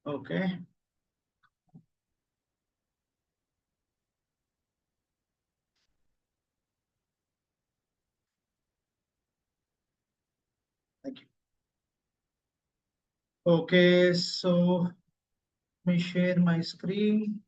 Okay. Thank you. Okay, so let me share my screen.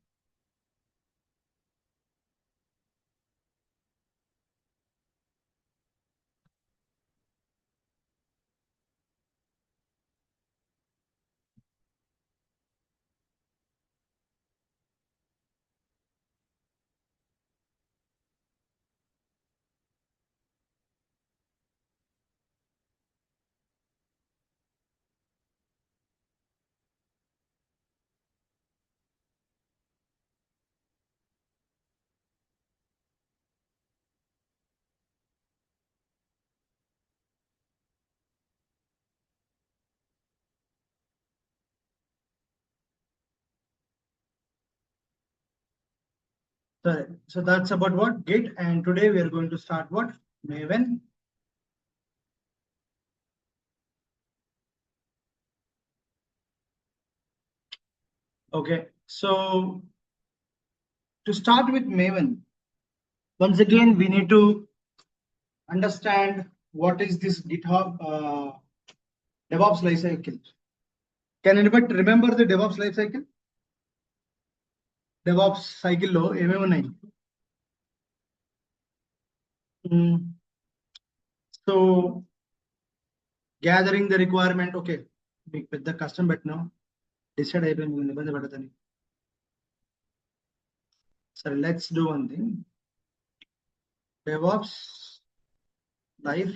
So that's about what Git, and today we are going to start what Maven. Okay, so to start with Maven, once again we need to understand what is this GitHub DevOps lifecycle. Can anybody remember the DevOps lifecycle? DevOps cycle lo ఏమేమి ఉన్నాయి? So gathering the requirement. Okay, మీకు పెద్ద కష్టం పెట్టినా decide అయిపోయింది ఇబ్బంది పడదని. So let's do one thing. DevOps life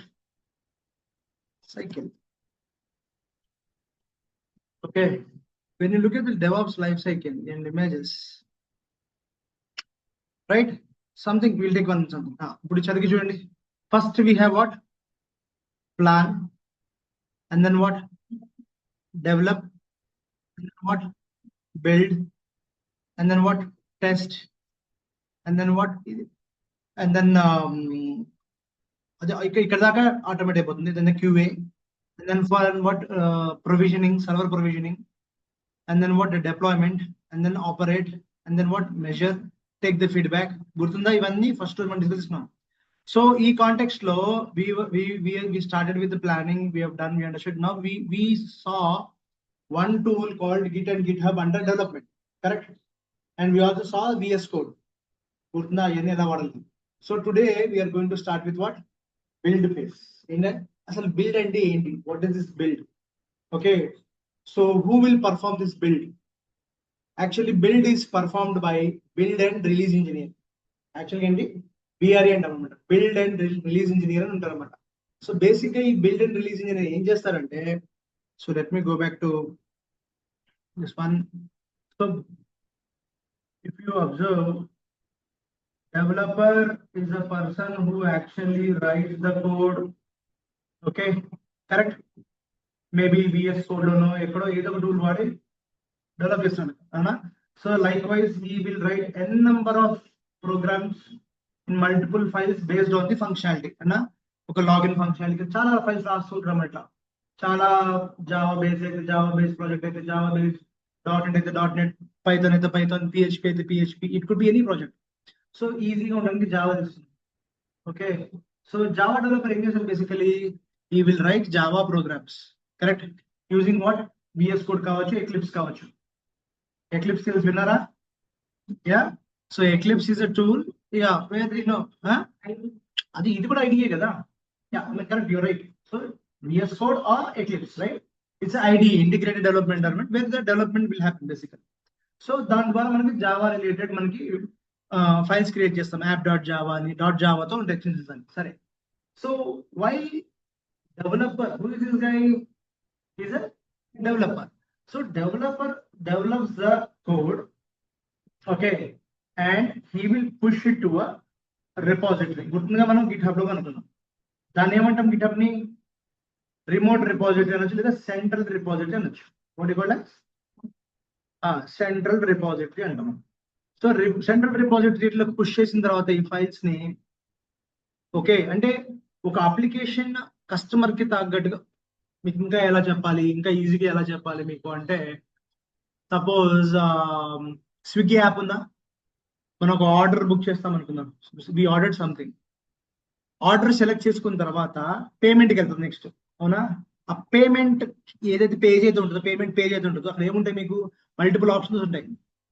cycle. Okay, when you look at the DevOps life cycle in images, right? Something we'll take one something. ఇప్పుడు చదివి చూడండి. First we have what? Plan, and then what? Develop, and then what? Build, and then what? Test, and then what? And then ఇక్కడ దాకా automate అయిపోతుంది. Then the QA, and then for what? Provisioning, server provisioning, and then what? The deployment, and then operate, and then what? Measure, take the feedback. గుర్తుందా ఇవన్నీ first మనం discuss చేస్తున్నాం. So ఈ context లో we started with the planning, we have done, we understood. Now we saw one tool called Git and GitHub under development, correct? And we also saw VS Code. గుర్తుందా ఇవన్నీ ఎలా వాడాలి? So today we are going to start with what? Build phase. అసలు build అంటే ఏంటి? What is this build? Okay, so who will perform this build? Actually build is performed by build and release engineer. Actually ఏంటి? BRE అంటారన్నమాట, build and release engineer అని ఉంటారన్నమాట. So బేసిక్గా ఈ build and release engineer ఏం చేస్తారంటే, so let me go back to this one. So if you observe, developer is a person who actually writes the code. Okay, correct. Maybe VS code లోనో ఎక్కడో ఏదో ఒక tool వాడి develop చేస్తాను అవునా. So likewise he will write n number of programs in multiple files based on the functionality. అన్నా ఒక login functionality చాలా ఫైల్స్ రాస్తుంటాం. అట్లా చాలా జావా బేస్ అయితే జావా బేస్ ప్రాజెక్ట్ అయితే జావా బేస్, .NET అయితే .NET, పైథాన్ అయితే పైథాన్, PHP అయితే PHP. It could be any project. So ఈజీగా ఉండడానికి జావా తెలుస్తుంది. ఓకే, సో జావా డెవలపర్ ఏం చేస్తారు? Basically he will write Java programs, correct, using what? VS code కావచ్చు, ఎక్లిప్స్ కావచ్చు. ఎక్లిప్స్ తెలుసు, విన్నారా? Yeah, so Eclipse is a tool. Yeah, where you know, అది ఇది కూడా ఐడియే కదా. Yeah, correct, you're right. So VS Code or Eclipse, right? It's IDE, integrated development environment, where the development will happen basically. So దాని ద్వారా మనకి Java related మనకి files create చేస్తాం. app.java అని .java తో ఎక్స్టెన్షన్స్ అని. సరే, so why developer? Who is this guy? Is a developer. So developer develops the code, okay, and he will push it to a repository. గుర్తుందిగా మనం GitHub లో అనుకున్నాం. దాన్ని ఏమంటాం? గిట్హబ్ ని రిమోట్ రిపోజిటరీ అనొచ్చు, లేదా సెంట్రల్ రిపోజిటరీ అనొచ్చు. What you call it? Central repository అంటాం. సో సెంట్రల్ రిపోజిటరీలో పుష్ చేసిన తర్వాత ఈ ఫైల్స్ ని, ఓకే, అంటే ఒక అప్లికేషన్ కస్టమర్ కి తగ్గట్టుగా మీకు ఇంకా ఎలా చెప్పాలి, ఇంకా ఈజీగా ఎలా చెప్పాలి మీకు అంటే, సపోజ్ స్విగ్గీ యాప్ ఉందా, మనం ఒక ఆర్డర్ బుక్ చేస్తాం అనుకుందాం, we order something. Order select చేసుకున్న తర్వాత పేమెంట్కి వెళ్తాం నెక్స్ట్, అవునా? ఆ పేమెంట్ ఏదైతే పేజ్ అయితే ఉంటుందో, పేమెంట్ పేజ్ అయితే ఉంటుందో అక్కడ ఏముంటాయి మీకు మల్టిపుల్ ఆప్షన్స్ ఉంటాయి,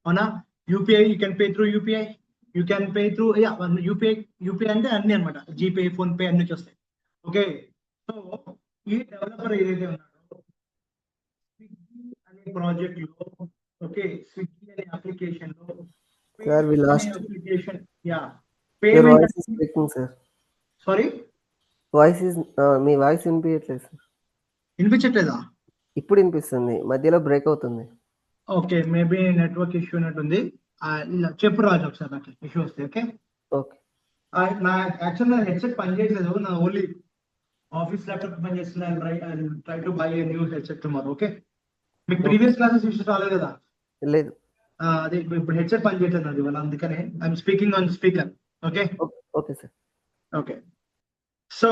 అవునా? UPI, you can pay through UPI, you can pay through UPI. UPI అంటే అన్ని అనమాట, జీపే, ఫోన్ పే అన్ని వస్తాయి. ఓకే, సో ఈ డెవలపర్ ఏదైతే ఉన్నాడో స్విగ్గీ అనే ప్రాజెక్ట్ లో, ఓకే, స్విగ్గీ అనే అప్లికేషన్ లో Sir, we పేమెంట్ అనే lost. Application, yeah, Your payment, voice is breaking, sir. Sorry, me voice వినిపించట్లేదు సార్. వినిపించట్లేదా? ఇప్పుడు వినిపిస్తుంది, మధ్యలో బ్రేక్ అవుతుంది. ఓకే, మేబీ నెట్వర్క్ ఇష్యూ ఉన్నట్టుంది. చెప్పు రాజు ఒకసారి, నాకు ఇష్యూ వస్తే. Okay, okay. నా యాక్చువల్గా హెడ్సెట్ పనిచేయట్లేదు, నా ఓన్లీ ఆఫీస్ ల్యాప్టాప్ పనిచేస్తుంది. Try to buy a new headset tomorrow. Okay, మీకు ప్రీవియస్ క్లాసెస్ ఇష్యూ రాలేదు కదా? లేదు. అదే ఇప్పుడు హెడ్సెట్ పనిచేయట్లేదు అది వల్ల, అందుకనే I'm speaking on speaker. Okay okay sir. Okay, so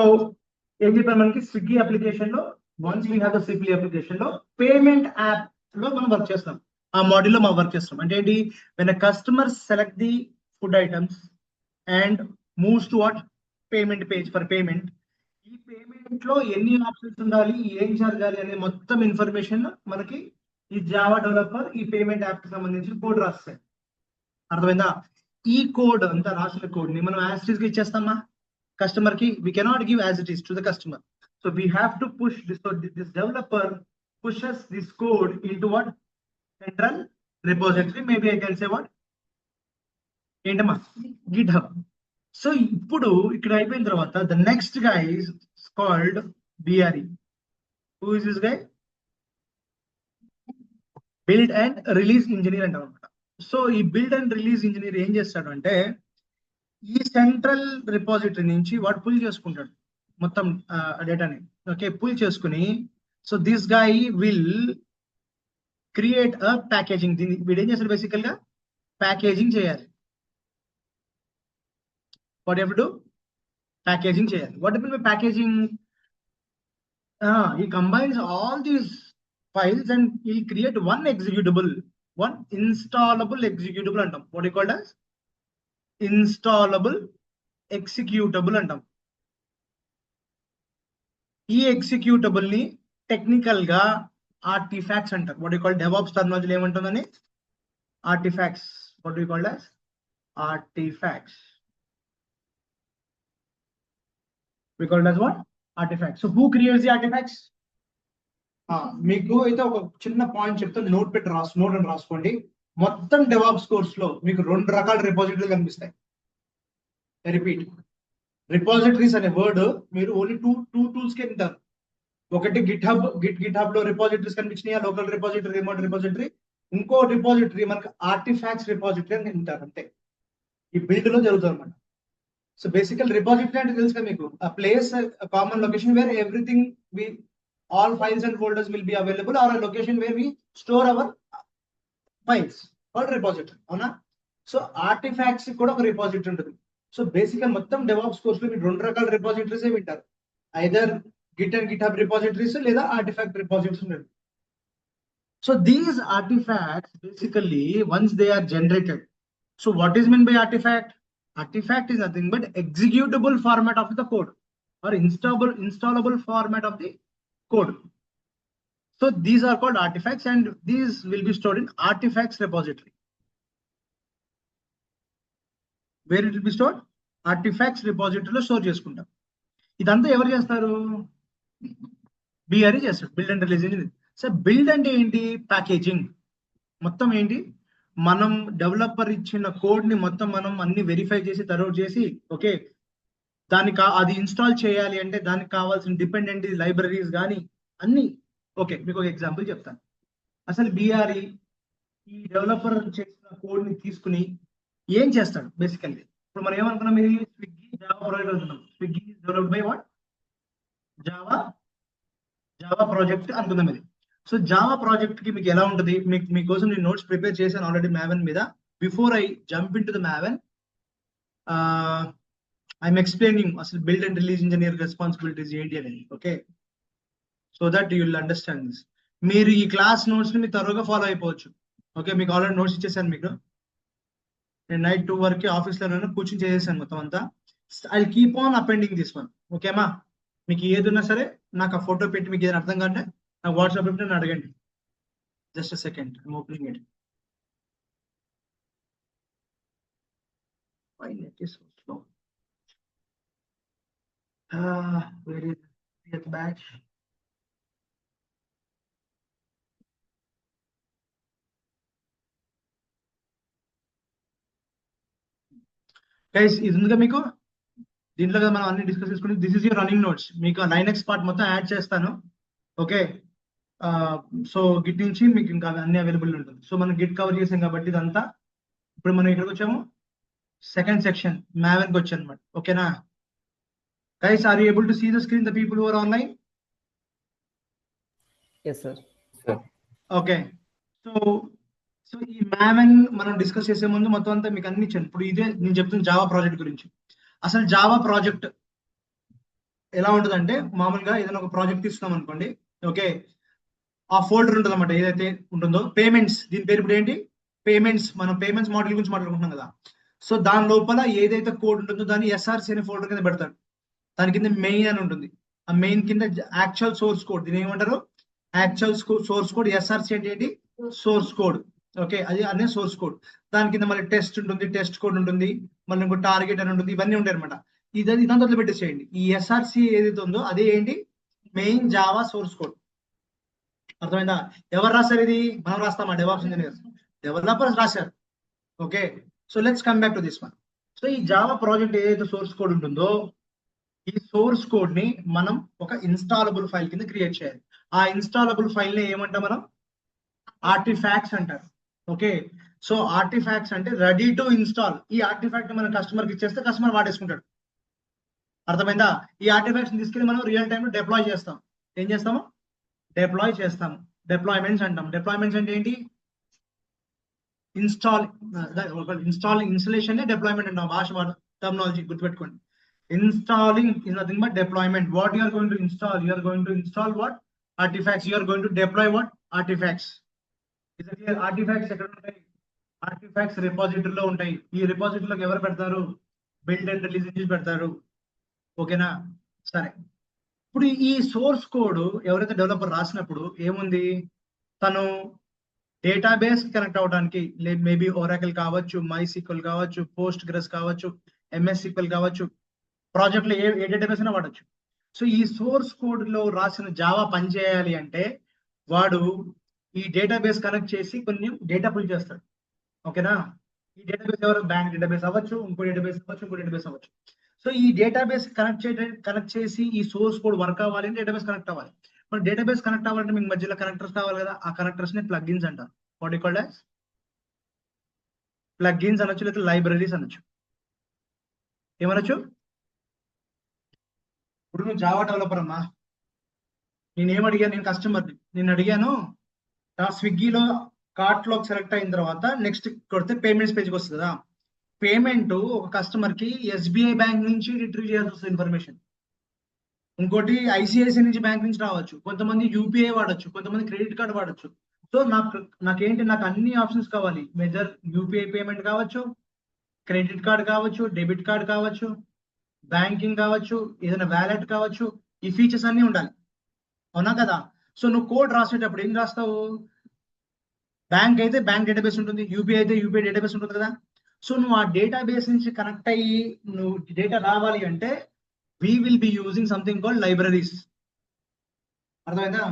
ఏం చెప్పారు మనకి, స్విగ్గీ అప్లికేషన్ లో, once we have the Swiggy application లో పేమెంట్ యాప్ లో మనం వర్క్ చేస్తాం. ఆ మోడల్ లో మనం వర్క్ చేస్తాం అంటే ఏంటి, when customer select the food items and moves to what, payment page for payment. ఈ పేమెంట్ లో ఎన్ని ఆప్షన్స్ ఉండాలి, ఏం జరగాలి అనే మొత్తం ఇన్ఫర్మేషన్ మనకి ఈ జావా డెవలపర్ ఈ పేమెంట్ యాప్ కి సంబంధించిన కోడ్ రాస్తాయి. అర్థమైందా? ఈ కోడ్ అంతా రాసిన కోడ్ ని మనం యాజ్ ఇట్ ఈస్ గా ఇచ్చేస్తామా కస్టమర్ కి? we cannot give as it is to the customer, so we have to push this. So this developer pushes this code into what, central repository, maybe I can say what, ఏంటమ్మా, GitHub. So ఇప్పుడు ఇక్కడ అయిపోయిన తర్వాత the next guy is called BRE. who is this guy? Build and release engineer అంటాం అనమాట. So ఈ build and release engineer ఏం చేస్తాడు అంటే, ఈ సెంట్రల్ రిపాజిటరీ నుంచి వాడు పుల్ చేసుకుంటాడు మొత్తం డేటాని. ఓకే, పుల్ చేసుకుని, so this guy will create a packaging. దీన్ని వీడు ఏం చేస్తాడు, బేసికల్ గా ప్యాకేజింగ్ చేయాలి. వాట్ ఎవర్ డు, ప్యాకేజింగ్ చేయాలి. What ever packaging, he combines all these files and he'll create one executable, one installable executable అంటాం. what you called as installable executable అంటాం. ఈ ఎగ్జిక్యూటబుల్ ని టెక్నికల్ గా ఆర్టిఫాక్ట్స్ అంటారు. What you call, DevOps terminology ఏమంటుందని, artifacts. What you called as artifacts. we called as what, artifacts. so who creates the artifacts? మీకు అయితే ఒక చిన్న పాయింట్ చెప్తే నోట్ అని రాసుకోండి. మొత్తం డెవాప్స్ కోర్స్ లో మీకు 2 రకాల రిపోజిటరీలు కనిపిస్తాయి. రిపీట్, రిపోజిటరీస్ అనే వర్డ్ మీరు ఓన్లీ టూ టూల్స్ కే వింటారు. ఒకటి గిట్ హబ్ లో రిపోజిటరీస్ కనిపించినాయా, లోకల్ రిపోజిటరీ, రిమోట్ రిపోజిటరీ. ఇంకో రిపోజిటరీ మనకి ఆర్టిఫాక్ట్స్ రిపోజిటరీ అని వింటారు అంతే. ఈ బిల్డ్ లో జరుగుతుంది అనమాట. సో బేసికల్ రిపోజిటరీ అంటే తెలుసు కదా మీకు, a place, a common location where everything, all files and folders will be available, or a location where we store our files, called repository, అవునా? సో ఆర్టిఫాక్ట్స్ కూడా ఒక రిపోజిటరీ ఉంటుంది. సో బేసిక్ గా మొత్తం డెవాప్స్ కోర్స్ లో మీరు 2 రకాల repositories వింటారు, either Git and GitHub repositories లేదా ఆర్టిఫాక్ట్ రిపోజిటరీస్ ఉంటాయి. So these artifacts basically once they are generated, so what is mean by artifact? Artifact is nothing but executable format of the code, or installable format of the code. So these are called artifacts, and these will be stored in artifacts repository. Where it will be stored? Artifacts repository లో store చేసుకుంటాం. ఇదంతా ఎవరు చేస్తారు? BRE చేస్తారు, build and release engineer. So build అంటే ఏంటి? Packaging. మొత్తం ఏంటి, మనం డెవలపర్ ఇచ్చిన కోడ్ ని మొత్తం మనం అన్ని వెరిఫై చేసి తర్వాట్ చేసి, ఓకే, దానికి అది ఇన్స్టాల్ చేయాలి అంటే దానికి కావాల్సిన డిపెండెంట్ లైబ్రరీస్ కానీ అన్ని. ఓకే, మీకు ఒక ఎగ్జాంపుల్ చెప్తాను. అసలు BRE ఈ డెవలపర్ చేసిన కోడ్ ని తీసుకుని ఏం చేస్తాడు బేసికల్లీ? ఇప్పుడు మనం ఏమనుకున్నాం, ఇది స్విగ్గీ జావా ప్రాజెక్ట్ అనుకున్నాం. Swiggy developed by what, Java project అనుకుందాం ఇది. సో జావా ప్రాజెక్ట్ కి మీకు ఎలా ఉంటుంది, మీకోసం నేను నోట్స్ ప్రిపేర్ చేశాను ఆల్రెడీ Maven మీద. Before I jump into the Maven, I'm explaining అసలు build and release engineer responsibilities ఏంటి అనేది. Okay, so that you will understand this. మీరు ఈ క్లాస్ నోట్స్ ని మీరు త్వరగా ఫాలో అయిపోవచ్చు. ఓకే, మీకు ఆల్రెడీ నోట్స్ ఇచ్చేసాను. మీకు నేను నైట్ 2 వరకు ఆఫీస్లో కూర్చొని చేసేసాను మొత్తం అంతా. I keep on appending this one. ఓకేమా, మీకు ఏది ఉన్నా సరే నాకు ఆ ఫోటో పెట్టి మీకు ఏదైనా అర్థం కంటే నాకు వాట్సాప్ పెట్టి నన్ను అడగండి. Just second, I'm opening it. Why net is so slow? Where is the batch? Guys ఇది ఉందిగా మీకు, దీంట్లో కదా మనం అన్ని డిస్కస్ చేసుకుని. This is your running notes. మీకు లైనెక్స్ పార్ట్ మొత్తం యాడ్ చేస్తాను. ఓకే, సో గిట్ నుంచి మీకు ఇంకా అన్ని అవైలబుల్ ఉంటుంది. సో మనం గిట్ కవర్ చేసాం కాబట్టి ఇదంతా. ఇప్పుడు మనం ఇక్కడికి వచ్చాము, సెకండ్ సెక్షన్ మ్యావెన్కి వచ్చాం అనమాట. ఓకేనా guys, are you able to see the screen, the people who are online? Yes sir. Okay, so so ఈ మ్యావెన్ మనం డిస్కస్ చేసే ముందు మొత్తం అంతా మీకు అన్ని ఇచ్చాను. ఇప్పుడు ఇదే నేను చెప్తున్న జావా ప్రాజెక్ట్ గురించి. అసలు జావా ప్రాజెక్ట్ ఎలా ఉంటుందంటే, మామూలుగా ఏదైనా ఒక ప్రాజెక్ట్ తీసుకున్నాం అనుకోండి. ఓకే, ఆ ఫోల్డర్ ఉంటుంది అనమాట, ఏదైతే ఉంటుందో పేమెంట్స్. దీని పేరు ఇప్పుడు ఏంటి? పేమెంట్స్. మనం పేమెంట్స్ మోడల్ గురించి మాట్లాడుకుంటున్నాం కదా. సో దాని లోపల ఏదైతే కోడ్ ఉంటుందో దాన్ని ఎస్ఆర్సి అనే ఫోల్డర్ కింద పెడతారు. దాని కింద మెయిన్ అని ఉంటుంది. ఆ మెయిన్ కింద యాక్చువల్ సోర్స్ కోడ్, దీని ఏమంటారు? Actual source code. ఎస్ఆర్సి అంటే ఏంటి? Source code. ఓకే, అది అనే సోర్స్ కోడ్. దాని కింద మళ్ళీ టెస్ట్ ఉంటుంది, టెస్ట్ కోడ్ ఉంటుంది, మళ్ళీ ఇంకో టార్గెట్ అని ఉంటుంది. ఇవన్నీ ఉంటాయి అనమాట. ఇదంతా వదిలిపెట్టేసేయండి. ఈ ఎస్ఆర్సి ఏదైతే ఉందో అదే ఏంటి? Main Java source code. అర్థమైందా? ఎవరు రాశారు ఇది? మనం రాస్తామా? డెవాప్స్ ఇంజనీర్స్, డెవలపర్స్ రాశారు. Okay, so let's come back to this one. So ఈ జావా ప్రాజెక్ట్ ఏదైతే సోర్స్ కోడ్ ఉంటుందో, ఈ సోర్స్ కోడ్ ని మనం ఒక ఇన్స్టాలబుల్ ఫైల్ కింద క్రియేట్ చేయాలి. ఆ ఇన్స్టాలబుల్ ఫైల్ ని ఏమంటాం మనం? ఆర్టిఫాక్ట్స్ అంటారు. ఓకే, సో ఆర్టిఫాక్ట్స్ అంటే రెడీ టు ఇన్స్టాల్. ఈ ఆర్టిఫాక్ట్ మనం కస్టమర్కి ఇచ్చేస్తే కస్టమర్ వాడేసుకుంటాడు. అర్థమైందా? ఈ ఆర్టిఫాక్ట్స్ తీసుకెళ్ళి మనం రియల్ టైమ్ లో డిప్లాయ్ చేస్తాం. ఏం చేస్తాము? డిప్లాయ్ చేస్తాము. డిప్లాయ్మెంట్స్ అంటాం. డిప్లాయ్మెంట్స్ అంటే ఏంటి? ఇన్స్టాలేషన్ డిప్లాయ్మెంట్ అంటాం. భాష టర్మినాలజీ గుర్తుపెట్టుకోండి. Installing is nothing but deployment. What you are going to install? You are going to install what? Artifacts. You are going to deploy what? Artifacts. Is it clear? Artifacts ఎక్కడ ఉంటాయి? Artefacts రిపాజిటరీలో ఉంటాయి. ఈ రిపాజిటరీలోకి ఎవరు పెడతారు? Build and release engine పెడతారు. ఓకేనా? సరే, ఇప్పుడు ఈ సోర్స్ కోడ్ ఎవరైతే డెవలపర్ రాసినప్పుడు ఏముంది? తను డేటాబేస్ కనెక్ట్ అవడానికి, మేబీ ఒరాకిల్ కావచ్చు, MySQL కావచ్చు, పోస్ట్ గ్రెస్ కావచ్చు, MS SQL కావచ్చు, ప్రాజెక్ట్ లో ఏ డేటాబేస్ అయినా వాడచ్చు. సో ఈ సోర్స్ కోడ్ లో రాసిన జావా పనిచేయాలి అంటే వాడు ఈ డేటాబేస్ కనెక్ట్ చేసి కొన్ని డేటా పుల్ చేస్తాడు. ఓకేనా? ఈ డేటాబేస్ ఎవరు? బ్యాంక్ డేటాబేస్ అవ్వచ్చు, ఇంకో డేటాబేస్ అవ్వచ్చు, ఇంకో డేటాబేస్ అవ్వచ్చు. సో ఈ డేటాబేస్ కనెక్ట్ చేసి ఈ సోర్స్ కోడ్ వర్క్ అవ్వాలి అంటే డేటాబేస్ కనెక్ట్ అవ్వాలి. మరి డేటాబేస్ కనెక్ట్ అవ్వాలంటే మీకు మధ్యలో కనెక్టర్స్ కావాలి కదా. ఆ కనెక్టర్స్ ని ప్లగ్ఇన్స్ అంటారు. What you called as plugins అనొచ్చు, లేదా లైబ్రరీస్ అనొచ్చు. ఏమనొచ్చు? ఇప్పుడు నువ్వు జావా డెవలపర్ అమ్మా, నేనేం అడిగాను? నేను కస్టమర్ని నేను అడిగాను, నా స్విగ్గీలో కార్ట్ లో సెలెక్ట్ అయిన తర్వాత నెక్స్ట్ కొడితే పేమెంట్స్ పేజ్కి వస్తుంది కదా. పేమెంట్ ఒక కస్టమర్ కి SBI బ్యాంక్ నుంచి రిట్రీవ్ చేయాల్సి వస్తుంది ఇన్ఫర్మేషన్. ఇంకోటి ICICI నుంచి బ్యాంక్ నుంచి రావచ్చు. కొంతమంది UPI వాడచ్చు, కొంతమంది క్రెడిట్ కార్డ్ వాడచ్చు. సో నాకేంటి? నాకు అన్ని ఆప్షన్స్ కావాలి. మెజర్ UPI పేమెంట్ కావచ్చు, క్రెడిట్ కార్డ్ కావచ్చు, డెబిట్ కార్డ్ కావచ్చు, బ్యాంకింగ్ కావచ్చు, ఏదైనా వ్యాలెట్ కావచ్చు. ఈ ఫీచర్స్ అన్ని ఉండాలి. అవునా కదా? సో నువ్వు కోడ్ రాసేటప్పుడు ఏం రాస్తావు? బ్యాంక్ అయితే బ్యాంక్ డేటాబేస్ ఉంటుంది, UPI అయితే UPI డేటాబేస్ ఉంటుంది కదా. సో నువ్వు ఆ డేటాబేస్ నుంచి కనెక్ట్ అయ్యి నువ్వు డేటా రావాలి అంటే we will be using something called libraries. అర్థమైందా?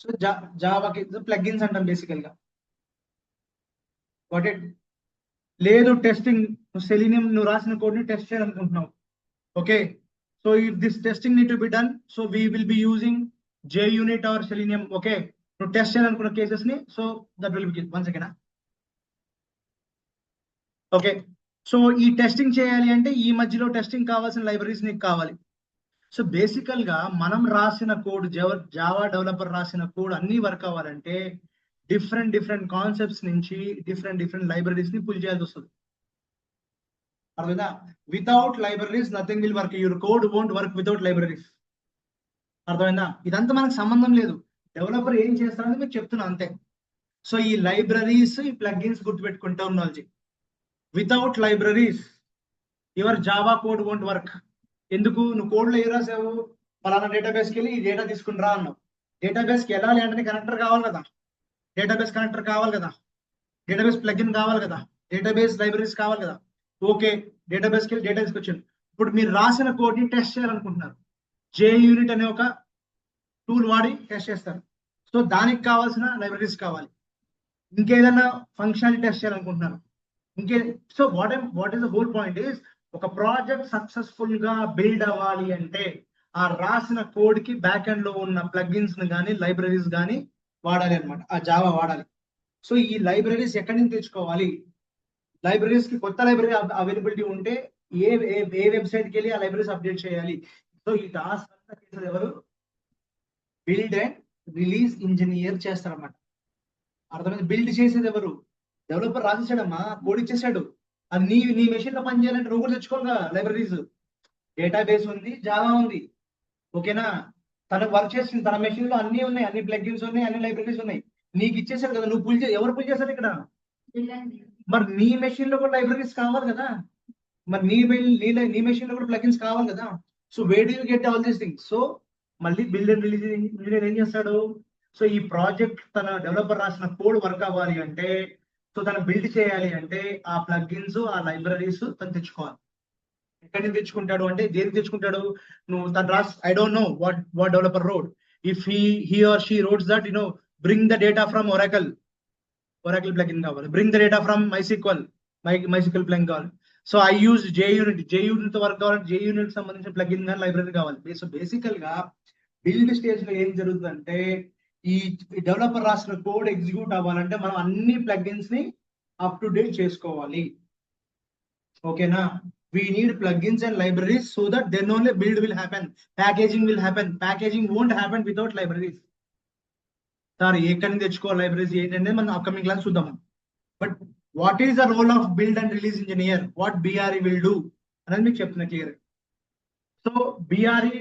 సో జావాకి ప్లగ్ఇన్స్ అంటాం బేసికల్ గా. వాట్ ఇట్ లేదు టెస్టింగ్, సెలీనియం నువ్వు రాసిన కోడ్ ని టెస్ట్ చేయాలనుకుంటున్నావు. Okay, so if this testing need to be done, so we will be using JUnit or Selenium. Okay, నువ్వు టెస్ట్ చేయాలనుకున్న కేసెస్ ని, so that will be one second. Okay, so ఈ టెస్టింగ్ చేయాలి అంటే ఈ మధ్యలో టెస్టింగ్ కావాల్సిన లైబ్రరీస్ నీకు కావాలి. సో బేసికల్ గా మనం రాసిన కోడ్, జావా డెవలపర్ రాసిన కోడ్ అన్ని వర్క్ అవ్వాలంటే డిఫరెంట్ కాన్సెప్ట్స్ నుంచి డిఫరెంట్ లైబ్రరీస్ ని పుల్ చేయాల్సి వస్తుంది. అర్థమైందా? Without libraries nothing will work. Your code won't work without libraries. అర్థమైందా? ఇదంతా మనకు సంబంధం లేదు. డెవలపర్ ఏం చేస్తారని మీకు చెప్తున్నా అంతే. సో ఈ లైబ్రరీస్, ఈ ప్లగ్ఇన్స్ గుర్తుపెట్టుకుంటే terminology. Without libraries your Java code won't work. ఎందుకు? నువ్వు కోడ్లో ఏ రాసావు? ఫలానా డేటాబేస్కి వెళ్ళి ఈ డేటా తీసుకుని రా అన్నావు. డేటాబేస్కి వెళ్ళాలి అంటే కనెక్టర్ కావాలి కదా, డేటాబేస్ కనెక్టర్ కావాలి కదా, డేటాబేస్ ప్లగ్ఇన్ కావాలి కదా, డేటాబేస్ లైబ్రరీస్ కావాలి కదా. ఓకే, డేటాబేస్కి వెళ్ళి డేటా తీసుకొచ్చాను. ఇప్పుడు మీరు రాసిన కోడ్ని టెస్ట్ చేయాలనుకుంటున్నారు. JUnit అనే ఒక టూల్ వాడి టెస్ట్ చేస్తారు. సో దానికి కావాల్సిన లైబ్రరీస్ కావాలి. ఇంకేదైనా ఫంక్షనాలిటీ టెస్ట్ చేయాలనుకుంటున్నారు. So what is the whole point is, ఒక ప్రాజెక్ట్ సక్సెస్ఫుల్ గా బిల్డ్ అవ్వాలి అంటే ఆ రాసిన కోడ్ కి బ్యాక్ ఎండ్ లో ఉన్న ప్లగ్ఇన్స్ కానీ లైబ్రరీస్ కానీ వాడాలి అనమాట, ఆ జావా వాడాలి. సో ఈ లైబ్రరీస్ ఎక్కడి నుంచి తెచ్చుకోవాలి? లైబ్రరీస్ కి కొత్త లైబ్రరీ అవైలబిలిటీ ఉంటే ఏ వెబ్సైట్ కి వెళ్ళి ఆ లైబ్రరీస్ అప్డేట్ చేయాలి. సో ఈ టాస్క్ అంతా చేసేది ఎవరు? బిల్డ్ అండ్ రిలీజ్ ఇంజనీర్ చేస్తారన్నమాట. అర్థమైంది? బిల్డ్ చేసేది ఎవరు? డెవలపర్ రాసేసాడమ్మా, కోడ్ ఇచ్చేసాడు. అది నీ మెషిన్ లో పని చేయాలంటే నువ్వు కూడా తెచ్చుకోగా లైబ్రరీస్. డేటాబేస్ ఉంది, జావా ఉంది, ఓకేనా. తనకు వర్క్ చేసింది, తన మెషిన్ లో అన్ని ఉన్నాయి, అన్ని ప్లగ్ఇన్స్ ఉన్నాయి, అన్ని లైబ్రరీస్ ఉన్నాయి. నీకు ఇచ్చేసాడు కదా, నువ్వు ఎవరు పుల్ చేశారు ఇక్కడ? మరి నీ మెషిన్ లో కూడా లైబ్రరీస్ కావాలి కదా, మరి నీ మెషిన్ లో కూడా ప్లగ్ఇన్స్ కావాలి కదా. So where do you get all these things? So మళ్ళీ బిల్డ్ అండ్ రిలీజ్ ఇంజనీర్ ఏం చేస్తాడు? సో ఈ ప్రాజెక్ట్ తన డెవలపర్ రాసిన కోడ్ వర్క్ అవ్వాలి అంటే, సో తను బిల్డ్ చేయాలి అంటే ఆ ప్లగ్ఇన్స్, ఆ లైబ్రరీస్ తను తెచ్చుకోవాలి. ఎక్కడి నుంచి తెచ్చుకుంటాడు అంటే, దేనికి తెచ్చుకుంటాడు? నువ్వు తను రాసి, I don't know what developer road. If he or she wrote that, bring the data from Oracle plugin కావాలి, bring the data from MySQL plugin కావాలి. సో ఐ యూజ్ JUnit తో వర్క్ కావాలంటే JUnit సంబంధించిన ప్లగిన్ కానీ library కావాలి. So బేసికల్ గా build stage లో ఏం జరుగుతుందంటే, ఈ డెవలపర్ రాసిన కోడ్ ఎగ్జిక్యూట్ అవ్వాలంటే మనం అన్ని ప్లగిన్స్ ని అప్ టు డేట్ చేసుకోవాలి. ఓకేనా? We need plugins and libraries so that then only build will happen, packaging will happen. Packaging won't happen without libraries. Sorry, ఎక్కడి నుంచి తెచ్చుకోవాలి లైబ్రరీస్ ఏంటంటే మనం అప్కమింగ్ క్లాస్ చూద్దాం. But what is the role of build and release engineer, what BRE will do అనేది మీకు చెప్తున్నా clear. So BRE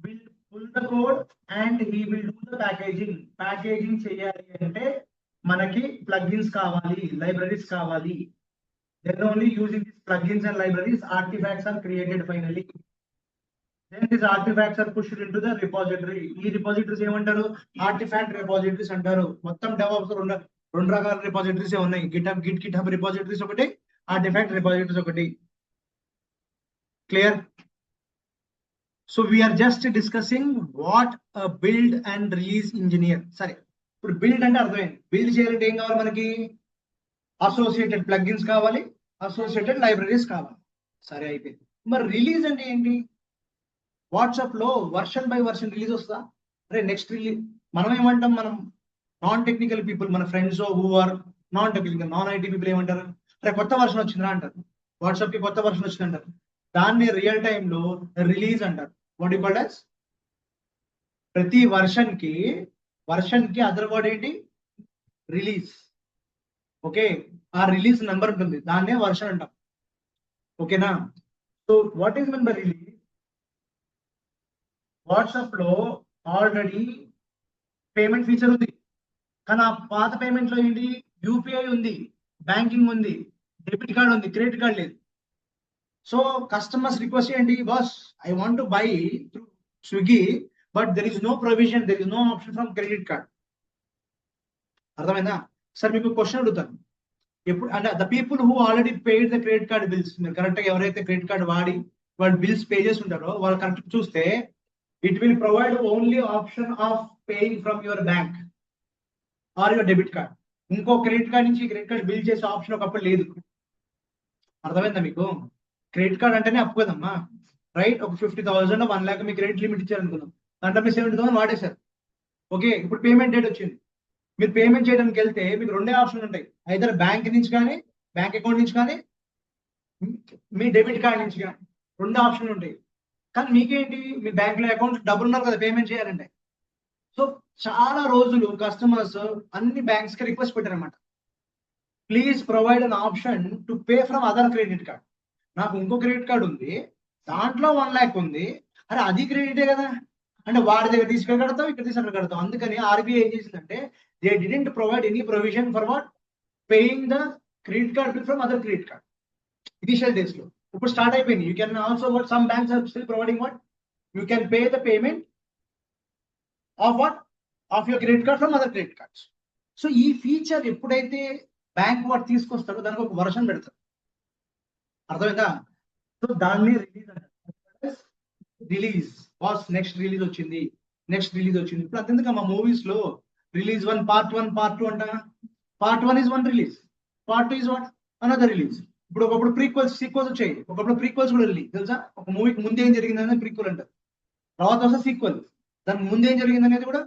will pull the code and he will do the packaging. Packaging చేయాలి అంటే మనకి plugins కావాలి, libraries కావాలి. Then only using these plugins and libraries, artifacts are created finally. Then these artifacts are pushed into the repository. ఈ repositories ఏమంటారు? Artifact repositories అంటారు. మొత్తం DevOps రెండు రకాల repositories ఉన్నాయి. GitHub repositories ఒకటి, artifact repositories ఒకటి. Clear? So we are just discussing what a build and release engineer. సరే, ఇప్పుడు బిల్డ్ అంటే అర్థమైంది. బిల్డ్ చేయాలంటే ఏం కావాలి మనకి? అసోసియేటెడ్ ప్లగ్ఇన్స్ కావాలి, అసోసియేటెడ్ లైబ్రరీస్ కావాలి. సరే అయిపోయింది. మరి రిలీజ్ అంటే ఏంటి? వాట్సాప్ లో వర్షన్ బై వర్షన్ రిలీజ్ వస్తుందా? అరే నెక్స్ట్ రిలీజ్ మనం ఏమంటాం? మనం నాన్ టెక్నికల్ పీపుల్, మన friends who are non technical, non IT people ఏమంటారు? అరే కొత్త వర్షన్ వచ్చిందా అంటారు. వాట్సాప్ కి కొత్త వర్షన్ వచ్చింది అంటారు. దాన్ని రియల్ టైమ్ లో రిలీజ్ అంటారు. What you called as? ప్రతి వర్షన్ కి అదర్ వర్డ్ ఏంటి? రిలీజ్. ఓకే, ఆ రిలీజ్ నెంబర్ ఉంటుంది, దాన్నే వర్షన్ అంటాం. ఓకేనా? So what is mean by release? WhatsApp లో ఆల్రెడీ పేమెంట్ ఫీచర్ ఉంది, కానీ ఆ పాత పేమెంట్ లో ఏంటి? UPI ఉంది, బ్యాంకింగ్ ఉంది, డెబిట్ కార్డ్ ఉంది, క్రెడిట్ కార్డ్ లేదు. సో కస్టమర్స్ రిక్వెస్ట్ ఏంటి? Boss, I want to buy through Swiggy, but there is no provision, there is no option from credit card. అర్థమైందా? సార్ మీకు క్వశ్చన్ అడుగుతాను. ఎప్పుడు అంటే the people who already paid the credit card bills, మీరు correct గా ఎవరైతే credit card వాడి వాళ్ళు బిల్స్ పే చేసి ఉంటారో వాళ్ళు కరెక్ట్ చూస్తే it will provide only option of paying from your bank or your debit card. ఇంకో క్రెడిట్ కార్డ్ నుంచి క్రెడిట్ కార్డ్ బిల్ చేసే ఆప్షన్ ఒకప్పుడు లేదు. అర్థమైందా మీకు? క్రెడిట్ కార్డ్ అంటేనే అప్పు కదమ్మా, రైట్? ఒక 50,000 1 lakh మీ క్రెడిట్ లిమిట్ ఇచ్చారు అనుకుందాం, దాంట్లో మీరు 70,000 వాడేశారు. ఓకే, ఇప్పుడు పేమెంట్ డేట్ వచ్చింది, మీరు పేమెంట్ చేయడానికి వెళ్తే మీకు రెండే ఆప్షన్ ఉంటాయి. ఐదర్ బ్యాంక్ నుంచి కానీ, బ్యాంక్ అకౌంట్ నుంచి కానీ, మీ డెబిట్ కార్డ్ నుంచి కానీ, రెండు ఆప్షన్లు ఉంటాయి. కానీ మీకేంటి? మీ బ్యాంక్ లో అకౌంట్ డబ్బులు ఉన్నారు కదా పేమెంట్ చేయాలంటే. సో చాలా రోజులు కస్టమర్స్ అన్ని బ్యాంక్స్ కి రిక్వెస్ట్ పెట్టారనమాట, please provide an option to pay from other credit card. నాకు ఇంకో క్రెడిట్ కార్డ్ ఉంది, దాంట్లో 1 lakh ఉంది, అరే అది క్రెడిటే కదా అంటే వాడి దగ్గర తీసుకెళ్ళి కడతాం, ఇక్కడ తీసుకెళ్ళి కడతాం. అందుకని RBI ఏం చేసిందంటే They didn't provide any provision for what? Paying the credit card bill from other credit card. Initial days లో ఇప్పుడు స్టార్ట్ అయిపోయింది. You can also what some banks are still providing what? You can pay the payment of what? Of your credit card from other credit cards. So ఈ feature ఎప్పుడైతే bank వాడు తీసుకొస్తారో దానికి ఒక version పెడతారు. అర్థమైందా? సో దాన్ని release అంటారు. Release boss next release వచ్చింది, నెక్స్ట్ రిలీజ్ వచ్చింది. ఇప్పుడు అంతెందుకు మా మూవీస్ లో రిలీజ్ 1 పార్ట్ 1 పార్ట్ 2 అంట. Part 1 is one release, part 2 is what? Another release. ఇప్పుడు ఒకప్పుడు ప్రీక్వెల్స్ సీక్వెల్స్ వచ్చాయి, ఒకప్పుడు ప్రీక్వెల్స్ కూడా రిలీజ్. తెలుసా? ఒక మూవీకి ముందే ఏం జరిగిందనేది ప్రీక్వెల్ అంటారు, తర్వాత వస్తే సీక్వెల్. దానికి ముందే ఏం జరిగింది అనేది కూడా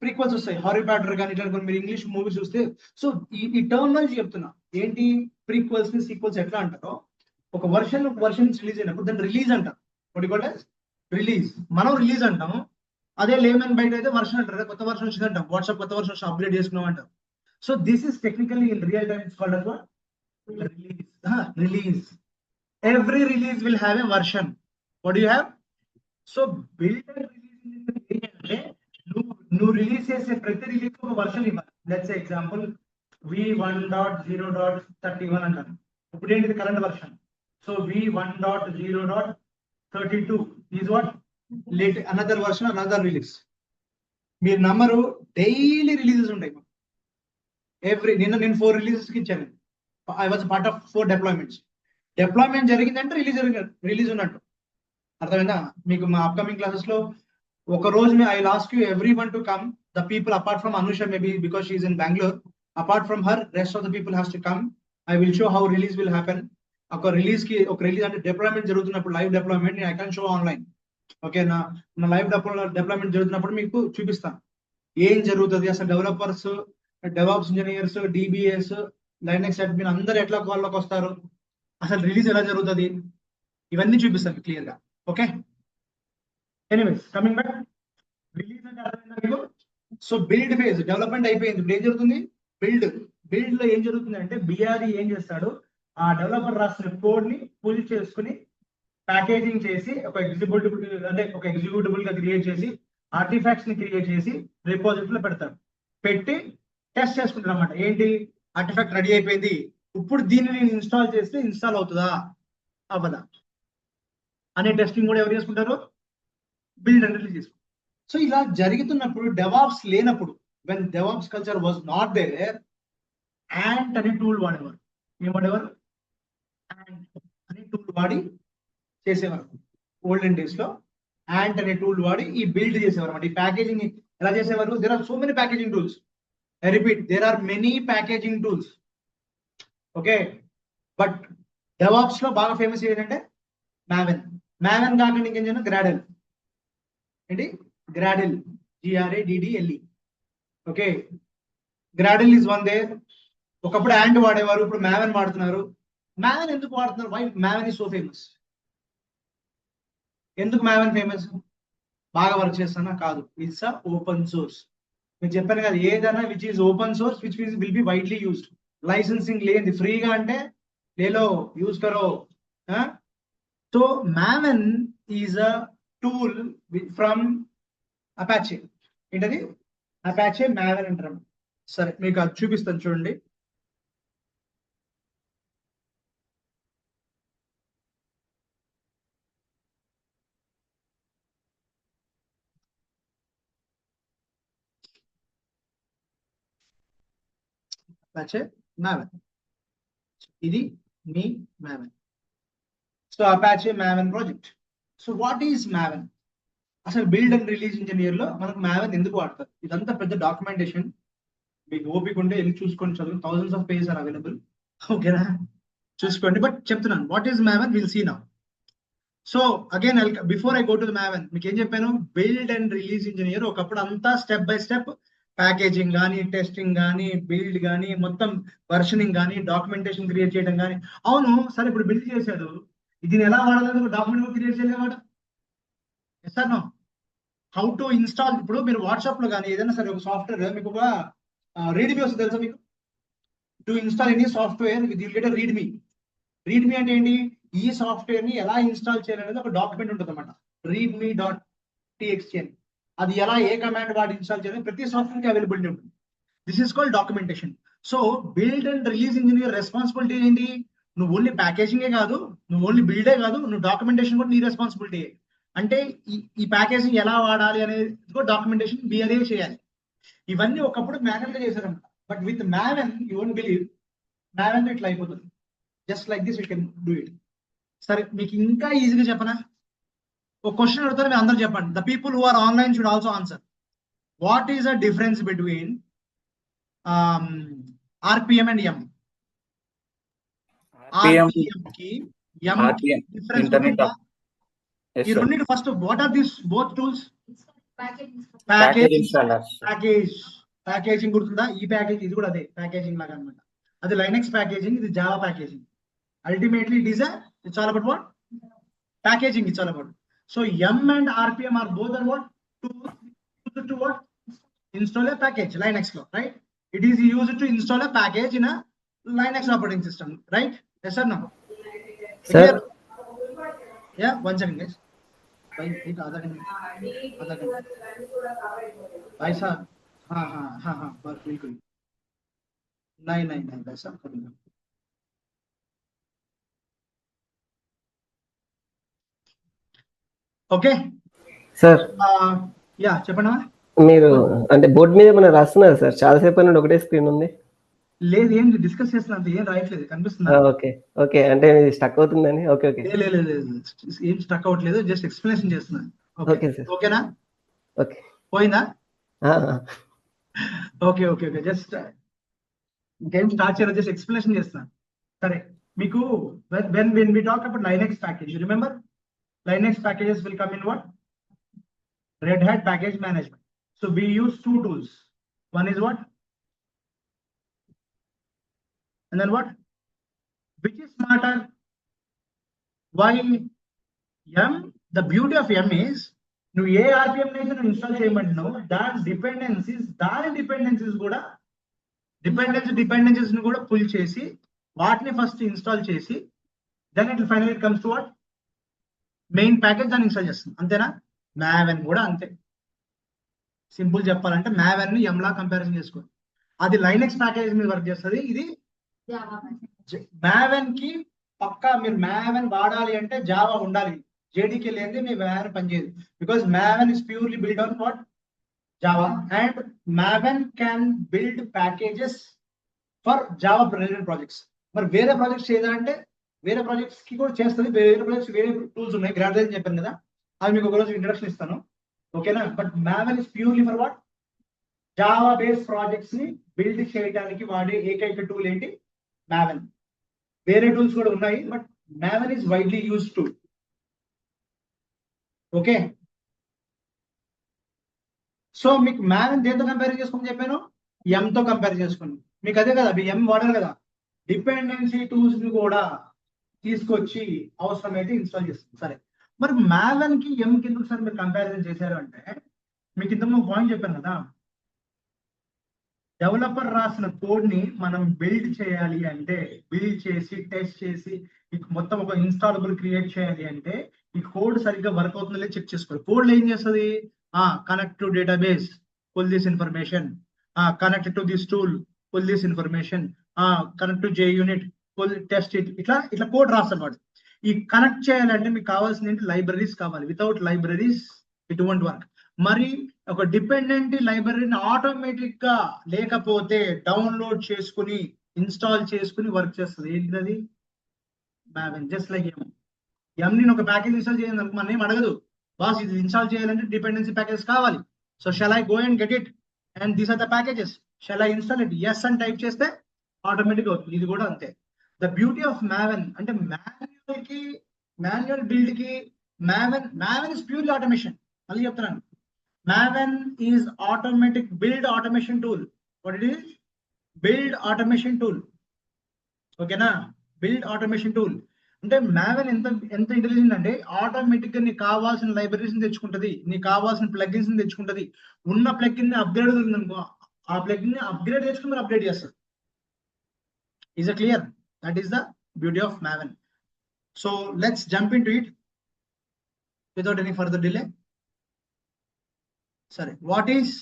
ప్రీక్వెల్స్ వస్తాయి. హారీ పాటర్ కానీ ఇట్లా మీరు ఇంగ్లీష్ మూవీస్ చూస్తే. సో ఈ టర్మినాలజీ చెప్తున్నా. ఏంటి ప్రీక్వెల్స్ ని సీక్వెల్స్ ఎట్లా అంటారో, ఒక వర్షన్ రిలీజ్ అయినప్పుడు దాన్ని రిలీజ్ అంటారు. రిలీజ్ మనం రిలీజ్ అంటాము. అదే లేమన్ బయట అయితే వర్షన్ అంటారు. కొత్త వర్షన్ వచ్చింది అంటాం, వాట్సాప్ కొత్త వర్షన్ అప్గ్రేడ్ చేసుకున్నాం అంటారు. So this is technically in real time it's called as what? Release. Every release will have a version. What do you have? So build and release అంటే నువ్వు release చేసే ప్రతి release ఒక version ఇవ్వాలి. Let's example v1.0.31 అంటారు. ఇప్పుడు ఏంటిది current version. So v1.0.32 is what? Late another version, another release. మీరు నమ్మరు, డైలీ రిలీజెస్ ఉంటాయి. నేను 4 రిలీజెస్ కి ఇచ్చాను. I was part of 4 deployments. Deployment జరిగిందంటే రిలీజ్ ఉన్నట్టు. అర్థమైందా? మీకు మా అప్కమింగ్ క్లాసెస్ లో ఒక రోజు I last you every one to come. The people apart from Anusha maybe because she is in Bengaluru. Apart from her rest of the people has to come. I will show how release will happen. ఒక release అంటే deployment జరుగుతున్నప్పుడు live deployment I can show online. Okay, నా live deployment జరుగుతున్నప్పుడు మీకు చూపిస్తాను ఏం జరుగుతుంది. అసలు developers, DevOps engineers, DBS, Linux admin అందరు ఎట్లా కాల్లోకి వస్తారు, అసలు రిలీజ్ ఎలా జరుగుతుంది, ఇవన్నీ చూపిస్తాను క్లియర్ గా. Okay, anyways coming back. Release అంటే అర్థమైందా మీకు? సో బిల్డ్ ఫేజ్ డెవలప్మెంట్ అయిపోయింది. ఇప్పుడు ఏం జరుగుతుంది? బిల్డ్ లో ఏం జరుగుతుంది అంటే బిఆర్ఈ ఏం చేస్తాడు, ఆ డెవలపర్ రాసిన కోడ్ ని పుల్ చేసుకుని ప్యాకేజింగ్ చేసి ఒక ఎగ్జిక్యూటిబుల్ గా క్రియేట్ చేసి ఆర్టిఫాక్ట్స్ ని క్రియేట్ చేసి రిపోజిటరీలో పెడతారు. పెట్టి టెస్ట్ చేసుకుంటారు అన్నమాట. ఏంటి, ఆర్టిఫాక్ట్ రెడీ అయిపోయింది, ఇప్పుడు దీన్ని నేను ఇన్స్టాల్ చేస్తే ఇన్స్టాల్ అవుతుందా అవ్వదా అనే టెస్టింగ్ కూడా ఎవరు చేసుకుంటారు? బిల్డ్ అండ్ రిలీజ్ చేసుకుంటారు. సో ఇలా జరుగుతున్నప్పుడు డెవాప్స్ లేనప్పుడు, when DevOps culture was not there, Ant అనే టూల్ వాడేవారు. ఏం వాడేవారు? యాంట్ అనే టూల్ వాడి చేసేవారు. ఓల్డెన్ డేస్ లో యాంట్ అనే టూల్ వాడి ఈ బిల్డ్ చేసేవారు అన్నమాట. ఈ ప్యాకేజింగ్ ఎలా చేసేవారు? There are so many packaging tools. I repeat, there are many packaging tools. Okay, but DevOps లో బాగా ఫేమస్ ఏంటంటే Maven కాకుండా ఇంకేం చేయను, Gradle. ఏంటి Gradle, GRADDLE. Okay, Gradle is one there. ఒకప్పుడు యాంట్ వాడేవారు, ఇప్పుడు Maven వాడుతున్నారు. Maven ఎందుకు వాడుతున్నారు? Why Maven is so famous? ఎందుకు Maven ఫేమస్? బాగా వర్క్ చేస్తానా? కాదు, ఇట్స్ అ ఓపెన్ సోర్స్. నేను చెప్పాను కదా, ఏదైనా which is open source which will be widely used. Licensing లేనిది ఫ్రీగా అంటే లేలో యూజ్ కరో. So Maven is a tool from Apache. ఏంటది? అపాచే Maven అంటారు. సరే, మీకు అది చూపిస్తాను చూడండి. Apache Maven. ఇది మీ Maven. So Apache Maven project. So what is Maven? అసలు బిల్డ్ అండ్ రిలీజ్ ఇంజనీర్ లో మనకు Maven ఎందుకు వాడతారు? ఇదంతా పెద్ద డాక్యుమెంటేషన్. మీకు ఓపిక ఉంటే వెళ్ళి చూసుకొని చదువు. Thousands of pages are available. ఓకేనా, చూసుకోండి. బట్ చెప్తున్నాను, what is Maven will see now. So again before I go to the Maven, మీకు ఏం చెప్పాను? బిల్డ్ అండ్ రిలీజ్ ఇంజనీర్ ఒకప్పుడు అంతా స్టెప్ బై స్టెప్ ప్యాకేజింగ్ కానీ, టెస్టింగ్ కానీ, బిల్డ్ కానీ, మొత్తం వర్షనింగ్ కానీ, డాక్యుమెంటేషన్ క్రియేట్ చేయడం కానీ. అవును, సరే ఇప్పుడు బిల్డ్ చేశాడు, దీన్ని ఎలా వాడాలని డాక్యుమెంట్ క్రియేట్ చేయలేవాడు. Yes or no? How to install. ఇప్పుడు మీరు వాట్సాప్ లో కానీ ఏదైనా సరే ఒక సాఫ్ట్వేర్ మీకు ఒక రీడ్మీ వస్తుంది తెలుసా మీకు? To install any software with you'll get a readme. Readme అంటే ఏంటి? ఈ సాఫ్ట్వేర్ ని ఎలా ఇన్స్టాల్ చేయాలనేది ఒక డాక్యుమెంట్ ఉంటుంది అన్నమాట, readme.txt అని. అది ఎలా ఏ కమాండ్ వాడి ఇన్స్టాల్ చేయాలి ప్రతి సాఫ్ట్వేర్ కి అవైలబిలిటీ ఉంటుంది. This is called documentation. So build and release engineer responsibility ఏంటి? నువ్వు ఓన్లీ ప్యాకేజింగే కాదు, నువ్వు ఓన్లీ బిల్డే కాదు, నువ్వు డాక్యుమెంటేషన్ కూడా నీ రెస్పాన్సిబిలిటీ. అంటే ఈ ప్యాకేజింగ్ ఎలా వాడాలి అనేది కూడా డాక్యుమెంటేషన్ బిఆర్ఏ చేయాలి. ఇవన్నీ ఒకప్పుడు మాన్యువల్ గా చేశారంట. But with Maven you won't believe, Maven ఇట్లా అయిపోతుంది. Just like this you can do it. సరే, మీకు ఇంకా ఈజీగా చెప్పనా? ఒక క్వశ్చన్ అడుగుతారు, మీరు అందరూ చెప్పండి. The people who are online should also answer. What is the difference between RPM and M? RPM కి ఎం డిఫరెన్స్ ఉంటుందా? ఈ రెండింటి first what are this both tools? Packaging గుర్తుందా? ఈ ప్యాకేజ్ ఇది కూడా అదే ప్యాకేజింగ్ లాగా అనమాట. అది లైనెక్స్ ప్యాకేజింగ్, ఇది Java packaging. Ultimately it's all about what? Packaging. It's all about. So M and RPM are both are what? To what? Install a package Linux లో, right? It is used to install a package in a Linux operating system, right? Yes or no? Sir. Yeah, one second guys. भाई साहब, हाँ बस बिल्कुल नहीं भाई साहब करूँगा. ఓకే సార్, యా చెప్పండి. మీరు అంటే బోర్డు మీద ఏమైనా రాస్తున్నారు సార్? చాలాసేపు నుండి ఒకటే స్క్రీన్ ఉంది. లేదు, ఏం డిస్కస్ చేస్తున్నా, ఏం రాయట్లేదు. కనిపిస్తుందా? ఓకే అంటే స్టక్ అవుతుందని. ఓకే లేదు ఏం స్టక్ అవ్వట్లేదు, జస్ట్ ఎక్స్ప్లెనేషన్ చేస్తున్నాను. Okay sir. ఓకేనా? ఓకే, పోయిందా? ఓకే జస్ట్ ఇంకేం స్టార్ట్ చేయలేదు, జస్ట్ ఎక్స్ప్లెనేషన్ చేస్తున్నాను. సరే, మీకు when we talk about Linux package, you remember Linux packages will come in what? Red Hat package management. So we use two tools. One is what? And then what? Which is smarter? Why M? The beauty of M is నువ్వు ఏ RPM అయితే నువ్వు install చేయమంటున్నావు, దాని dependencies కూడా dependencies ని కూడా pull చేసి వాటిని first install చేసి then it final it comes to what? Main package దాన్ని ఇన్స్టాల్ చేస్తుంది. అంతేనా? మావెన్ కూడా అంతే. సింపుల్ చెప్పాలంటే మావెన్ ని ఎంలా కంపారిజన్ చేసుకోండి. అది లైనక్స్ ప్యాకేజ్ మీద వర్క్ చేస్తుంది, ఇది మావెన్ కి పక్కా. మీరు మావెన్ వాడాలి అంటే జావా ఉండాలి, జేడీకే లేనిది మీ మావెన్ పనిచేయదు. Because Maven is purely build on what? Java. And Maven can build packages for Java related projects. మరి వేరే ప్రాజెక్ట్స్ చేయాలంటే వేరే ప్రాజెక్ట్స్ కి కూడా చేస్తుంది. వేరే ప్రాజెక్ట్స్ వేరే టూల్స్ ఉన్నాయి, గ్రాడ్యుయేట్ చెప్పాను కదా, అవి మీకు ఒకరోజు ఇంట్రడక్షన్ ఇస్తాను. ఓకేనా? But Maven is purely for what? Java based projects ని బిల్డ్ చేయడానికి వాడే ఏకైక టూల్ ఏంటి? మావెన్. వేరే టూల్స్ కూడా ఉన్నాయి, but Maven is widely used tool. Okay, so మీకు మావెన్ దేంతో కంపేర్ చేసుకుని చెప్పాను? M తో కంపేర్ చేసుకోండి. మీకు అదే కదా, M వాడారు కదా, డిపెండెన్సీ టూల్స్ ని కూడా తీసుకొచ్చి అవసరమైతే ఇన్స్టాల్ చేస్తుంది. సరే, మరి మావెన్ కి M కి ఎందుకు సార్ మీరు కంపారిజన్ చేశారు అంటే, మీకు ఇంతకు పాయింట్ చెప్పాను కదా, డెవలపర్ రాసిన కోడ్ ని మనం బిల్డ్ చేయాలి అంటే, బిల్డ్ చేసి టెస్ట్ చేసి మొత్తం ఒక ఇన్స్టాలబుల్ క్రియేట్ చేయాలి అంటే ఈ కోడ్ సరిగ్గా వర్క్ అవుతుందో లేదో చెక్ చేసుకోవాలి. కోడ్ ఏం చేస్తుంది? Connect to database, pull this information, connect to this tool, pull this information, connect to JUnit, pull test it. ఇట్లా కోడ్ రాస్తాడు. ఈ కనెక్ట్ చేయాలంటే మీకు కావాల్సిన లైబ్రరీస్ కావాలి. Without libraries it won't work. మరి ఒక డిపెండెంట్ లైబ్రరీని ఆటోమేటిక్ గా లేకపోతే డౌన్లోడ్ చేసుకుని ఇన్స్టాల్ చేసుకుని వర్క్ చేస్తుంది. ఏంటిది? మావెన్. జస్ట్ లైక్ M నేను ఒక ప్యాకేజ్ ఇన్స్టాల్ చేయాలి అనుకో, మనం ఏం అడగదు, బాస్ ఇది ఇన్స్టాల్ చేయాలంటే డిపెండెన్సీ ప్యాకేజ్ కావాలి. So shall I go and get it and these are the packages, shall I install it? Yes అని టైప్ చేస్తే ఆటోమేటిక్ అవుతుంది. ఇది కూడా అంతే. ద బ్యూటీ ఆఫ్ మావెన్ అంటే మాన్యువల్ బిల్డ్ కి మావెన్ ఇస్ ప్యూర్లీ ఆటోమేషన్. మళ్ళీ చెప్తున్నాను, Maven is automatic build automation tool. What it is? Build automation tool. ఓకేనా? బిల్డ్ ఆటోమేషన్ టూల్ అంటే మావెన్ ఎంత ఇంటెలిజెంట్ అంటే ఆటోమేటిక్ గా నీకు కావాల్సిన లైబ్రరీస్ తెచ్చుకుంటది, నీకు కావాల్సిన ప్లగిన్స్ తెచ్చుకుంటది. ఉన్న ప్లగిన్ ని అప్గ్రేడ్ అవుతుంది అనుకో, ఆ ప్లగిన్ ని అప్గ్రేడ్ తెచ్చుకుని మీరు అప్డేట్ చేస్తారు. Is clear? That is the beauty of Maven. So let's jump into it without any further delay. సరే, what is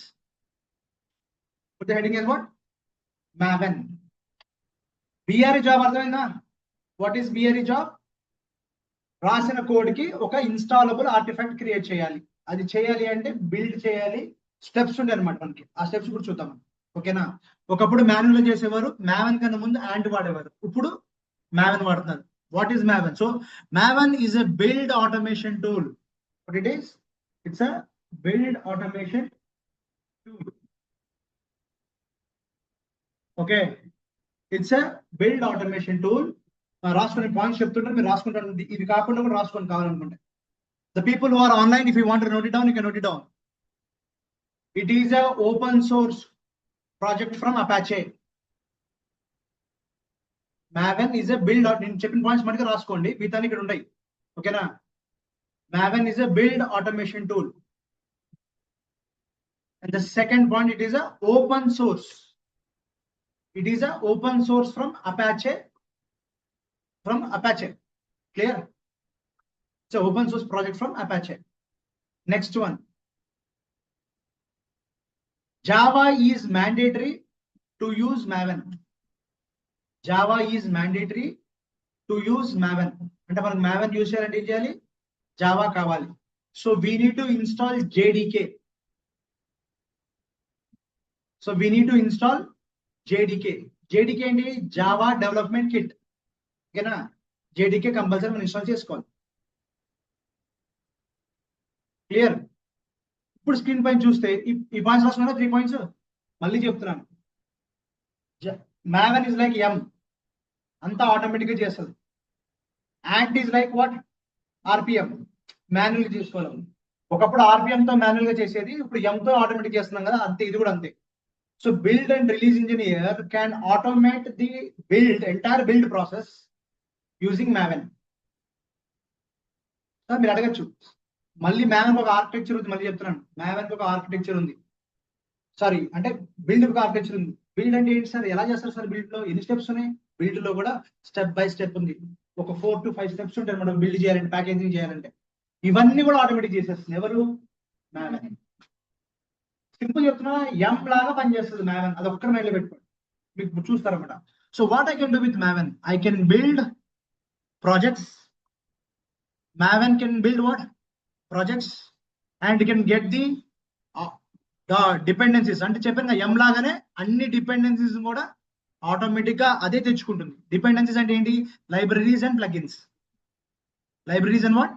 the heading as what? Maven. BRE job అర్థమైందా? What is BRE job? రాసిన code కి ఒక ఇన్స్టాలబుల్ artefact create చేయాలి. అది చేయాలి అంటే build చేయాలి, స్టెప్స్ ఉండే అనమాట మనకి. ఆ స్టెప్స్ కూడా చూద్దాం. ఓకేనా? ఒకప్పుడు మాన్యువల్ చేసేవారు, మావెన్ కన్నా ముందు యాంట్ వాడేవారు, ఇప్పుడు మావెన్ వాడుతున్నారు. What is Maven? So Maven is a build automation tool. What it is? It's a build automation tool. Okay, it's a build automation tool. రాసుకునే పాయింట్స్ చెప్తుంటే మీరు రాసుకుంటారు. ఇది కాకుండా కూడా రాసుకొని కావాలనుకుంటే. The people who are online, if you want to note it down, you can note it down. It is a open source project from Apache. Maven is a build. నేను చెప్పిన పాయింట్స్ మనకి రాసుకోండి, మిగతా ఇక్కడ ఉంటాయి. ఓకేనా? Maven is a build automation tool. And the second point, it is a open source. It is a open source from Apache. From Apache. Clear? It's an open source project from Apache. Next one. Java is mandatory to use Maven. Java is mandatory to use Maven. అంటే మనకు Maven use చేయాలంటే ఏం చేయాలి? Java కావాలి. So we need to install JDK. So we need to install JDK. JDK ఏంటి? Java development kit. ఓకేనా? JDK compulsory మనం install చేసుకోవాలి. క్లియర్? ఇప్పుడు స్క్రీన్ పైన చూస్తే ఈ పాయింట్స్ రాసుకున్నా 3 పాయింట్స్ మళ్ళీ చెప్తున్నాను. Maven is like M, అంతా ఆటోమేటిక్ గా చేస్తుంది. Ant is like what? RPM, manual గా చేసుకోవాలి. ఒకప్పుడు RPM తో మాన్యువల్ గా చేసేది, ఇప్పుడు M తో ఆటోమేటిక్ చేస్తున్నాం కదా, అంతే. ఇది కూడా అంతే. So build and release engineer can automate the entire build process using Maven. మీరు అడగచ్చు, మళ్ళీ Maven ఒక ఆర్కిటెక్చర్ ఉంది. మళ్ళీ చెప్తున్నాను, Maven ఒక ఆర్కిటెక్చర్ ఉంది. సారీ, అంటే బిల్డ్ ఒక ఆర్కిటెక్చర్ ఉంది. బిల్డ్ అంటే ఏంటి సార్? ఎలా చేస్తారు సార్? బిల్డ్ లో ఎన్ని స్టెప్స్ ఉన్నాయి? బిల్డ్ లో కూడా స్టెప్ బై స్టెప్ ఉంది. ఒక 4 to 5 స్టెప్స్ ఉంటాయి మనం బిల్డ్ చేయాలంటే, ప్యాకేజింగ్ చేయాలంటే. ఇవన్నీ కూడా ఆటోమేటిక్ చేసేస్తుంది. ఎవరు? Maven. సింపుల్ చెప్తున్నా, M లాగా పనిచేస్తుంది Maven. అది ఒక్కరి మైండ్ లో పెట్టుకోండి, మీకు చూస్తారన్నమాట. So what I can do with Maven? I can build projects. Maven can build what? Projects, and you can get the dependencies. అంటే చెప్పాను M లాగానే అన్ని డిపెండెన్సీస్ కూడా ఆటోమేటిక్ గా అదే తెచ్చుకుంటుంది. డిపెండెన్సీస్ అంటే ఏంటి? Libraries and plugins. Libraries and what?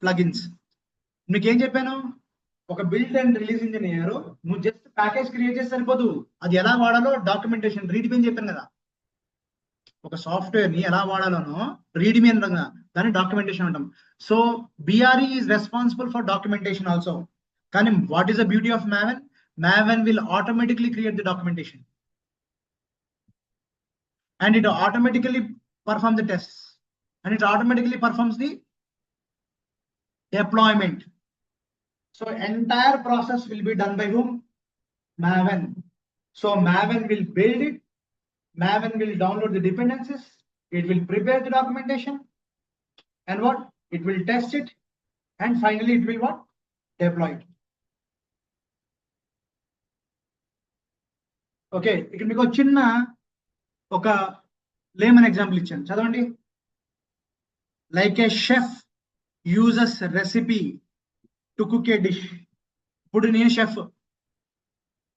Plugins. మీకు ఏం చెప్పాను? ఒక బిల్డ్ అండ్ రిలీజ్ ఇంజనీర్ నువ్వు జస్ట్ ప్యాకేజ్ క్రియేట్ చేస్తే సరిపోదు, అది ఎలా వాడాలో డాక్యుమెంటేషన్ రీడ్ మీ చెప్పాను కదా. ఒక సాఫ్ట్వేర్ ని ఎలా వాడాలోనో రీడ్ మీ అంటాం కదా, దాన్ని డాక్యుమెంటేషన్ అంటాం. So BRE is responsible for documentation also. కానీ what is the beauty of Maven? Maven will automatically create the documentation, and it automatically performs the tests, and it automatically performs the deployment. So entire process will be done by whom? Maven. So Maven will build it, Maven will download the dependencies, it will prepare the documentation, and what? It will test it, and finally it will what? Deploy it. Okay, ఇక్కడ మీకు చిన్న ఒక lemon example ఇచ్చాను, చదవండి. Like A chef uses recipe to cook A dish. ఇప్పుడు నేను chef,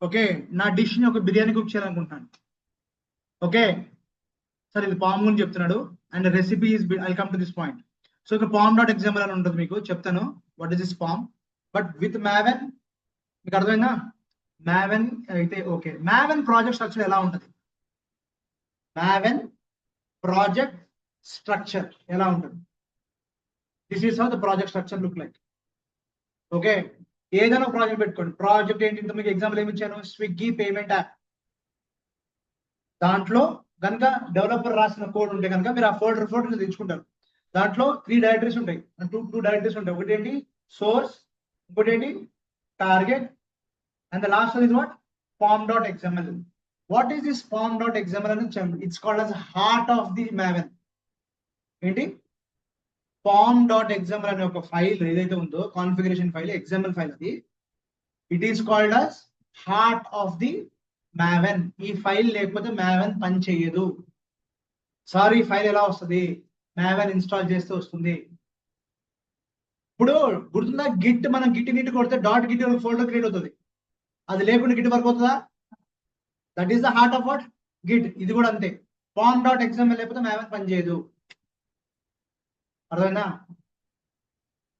okay, నా dish ని ఒక బిర్యానీ కుక్ చేయాలనుకుంటున్నాను. ఓకే, సరే ఇది పామ్ గురించి చెప్తున్నాడు, and recipe is I come to this point. So ఇక్కడ pom.xml అని ఉంటుంది, మీకు చెప్తాను what is this palm. But with Maven మీకు అర్థమైందా? Maven అయితే ఓకే. Maven ప్రాజెక్ట్ స్ట్రక్చర్ ఎలా ఉంటుంది? Maven ప్రాజెక్ట్ స్ట్రక్చర్ ఎలా ఉంటుంది? This is how the project structure look like. Okay, ఏదైనా ప్రాజెక్ట్ పెట్టుకోండి. ప్రాజెక్ట్ ఏంటి? ఇంత మీకు ఎగ్జాంపుల్ ఏమి ఇచ్చాను? Swiggy payment app. దాంట్లో కనుక డెవలపర్ రాసిన కోడ్ ఉంటే కనుక మీరు ఆ ఫోల్డర్ తెచ్చుకుంటారు. దాంట్లో 3 డైరెక్టరీస్ ఉంటాయి, 2 డైరెక్టరీస్ ఉంటాయి. ఒకటి ఏంటి? సోర్స్, ఇంకోటి ఏంటి? Target, and the last one is what? pom.xml. What is this pom.xml? It's called as heart of the Maven. ఏంటి? pom.xml అనే ఒక ఫైల్ ఏదైతే ఉందో, కాన్ఫిగరేషన్ ఫైల్, XML ఫైల్, అది it is called as heart of the Maven. ఈ file లేకపోతే Maven పని చేయదు. సారీ, ఫైల్ ఎలా వస్తుంది? మావెన్ ఇన్స్టాల్ చేస్తే వస్తుంది. ఇప్పుడు గుర్తుందా, గిట్, మనం గిట్ నీట్ కొడితే డాట్ గిట్ ఫోల్డర్ క్రియేట్ అవుతుంది. అది లేకుండా గిట్ వర్క్ అవుతుందా? That is the heart of what? Git. ఇది కూడా అంతే. ఫామ్ డాట్ ఎగ్జామ్ లేకపోతే మావెన్ పని చేయదు. అర్థమైందా?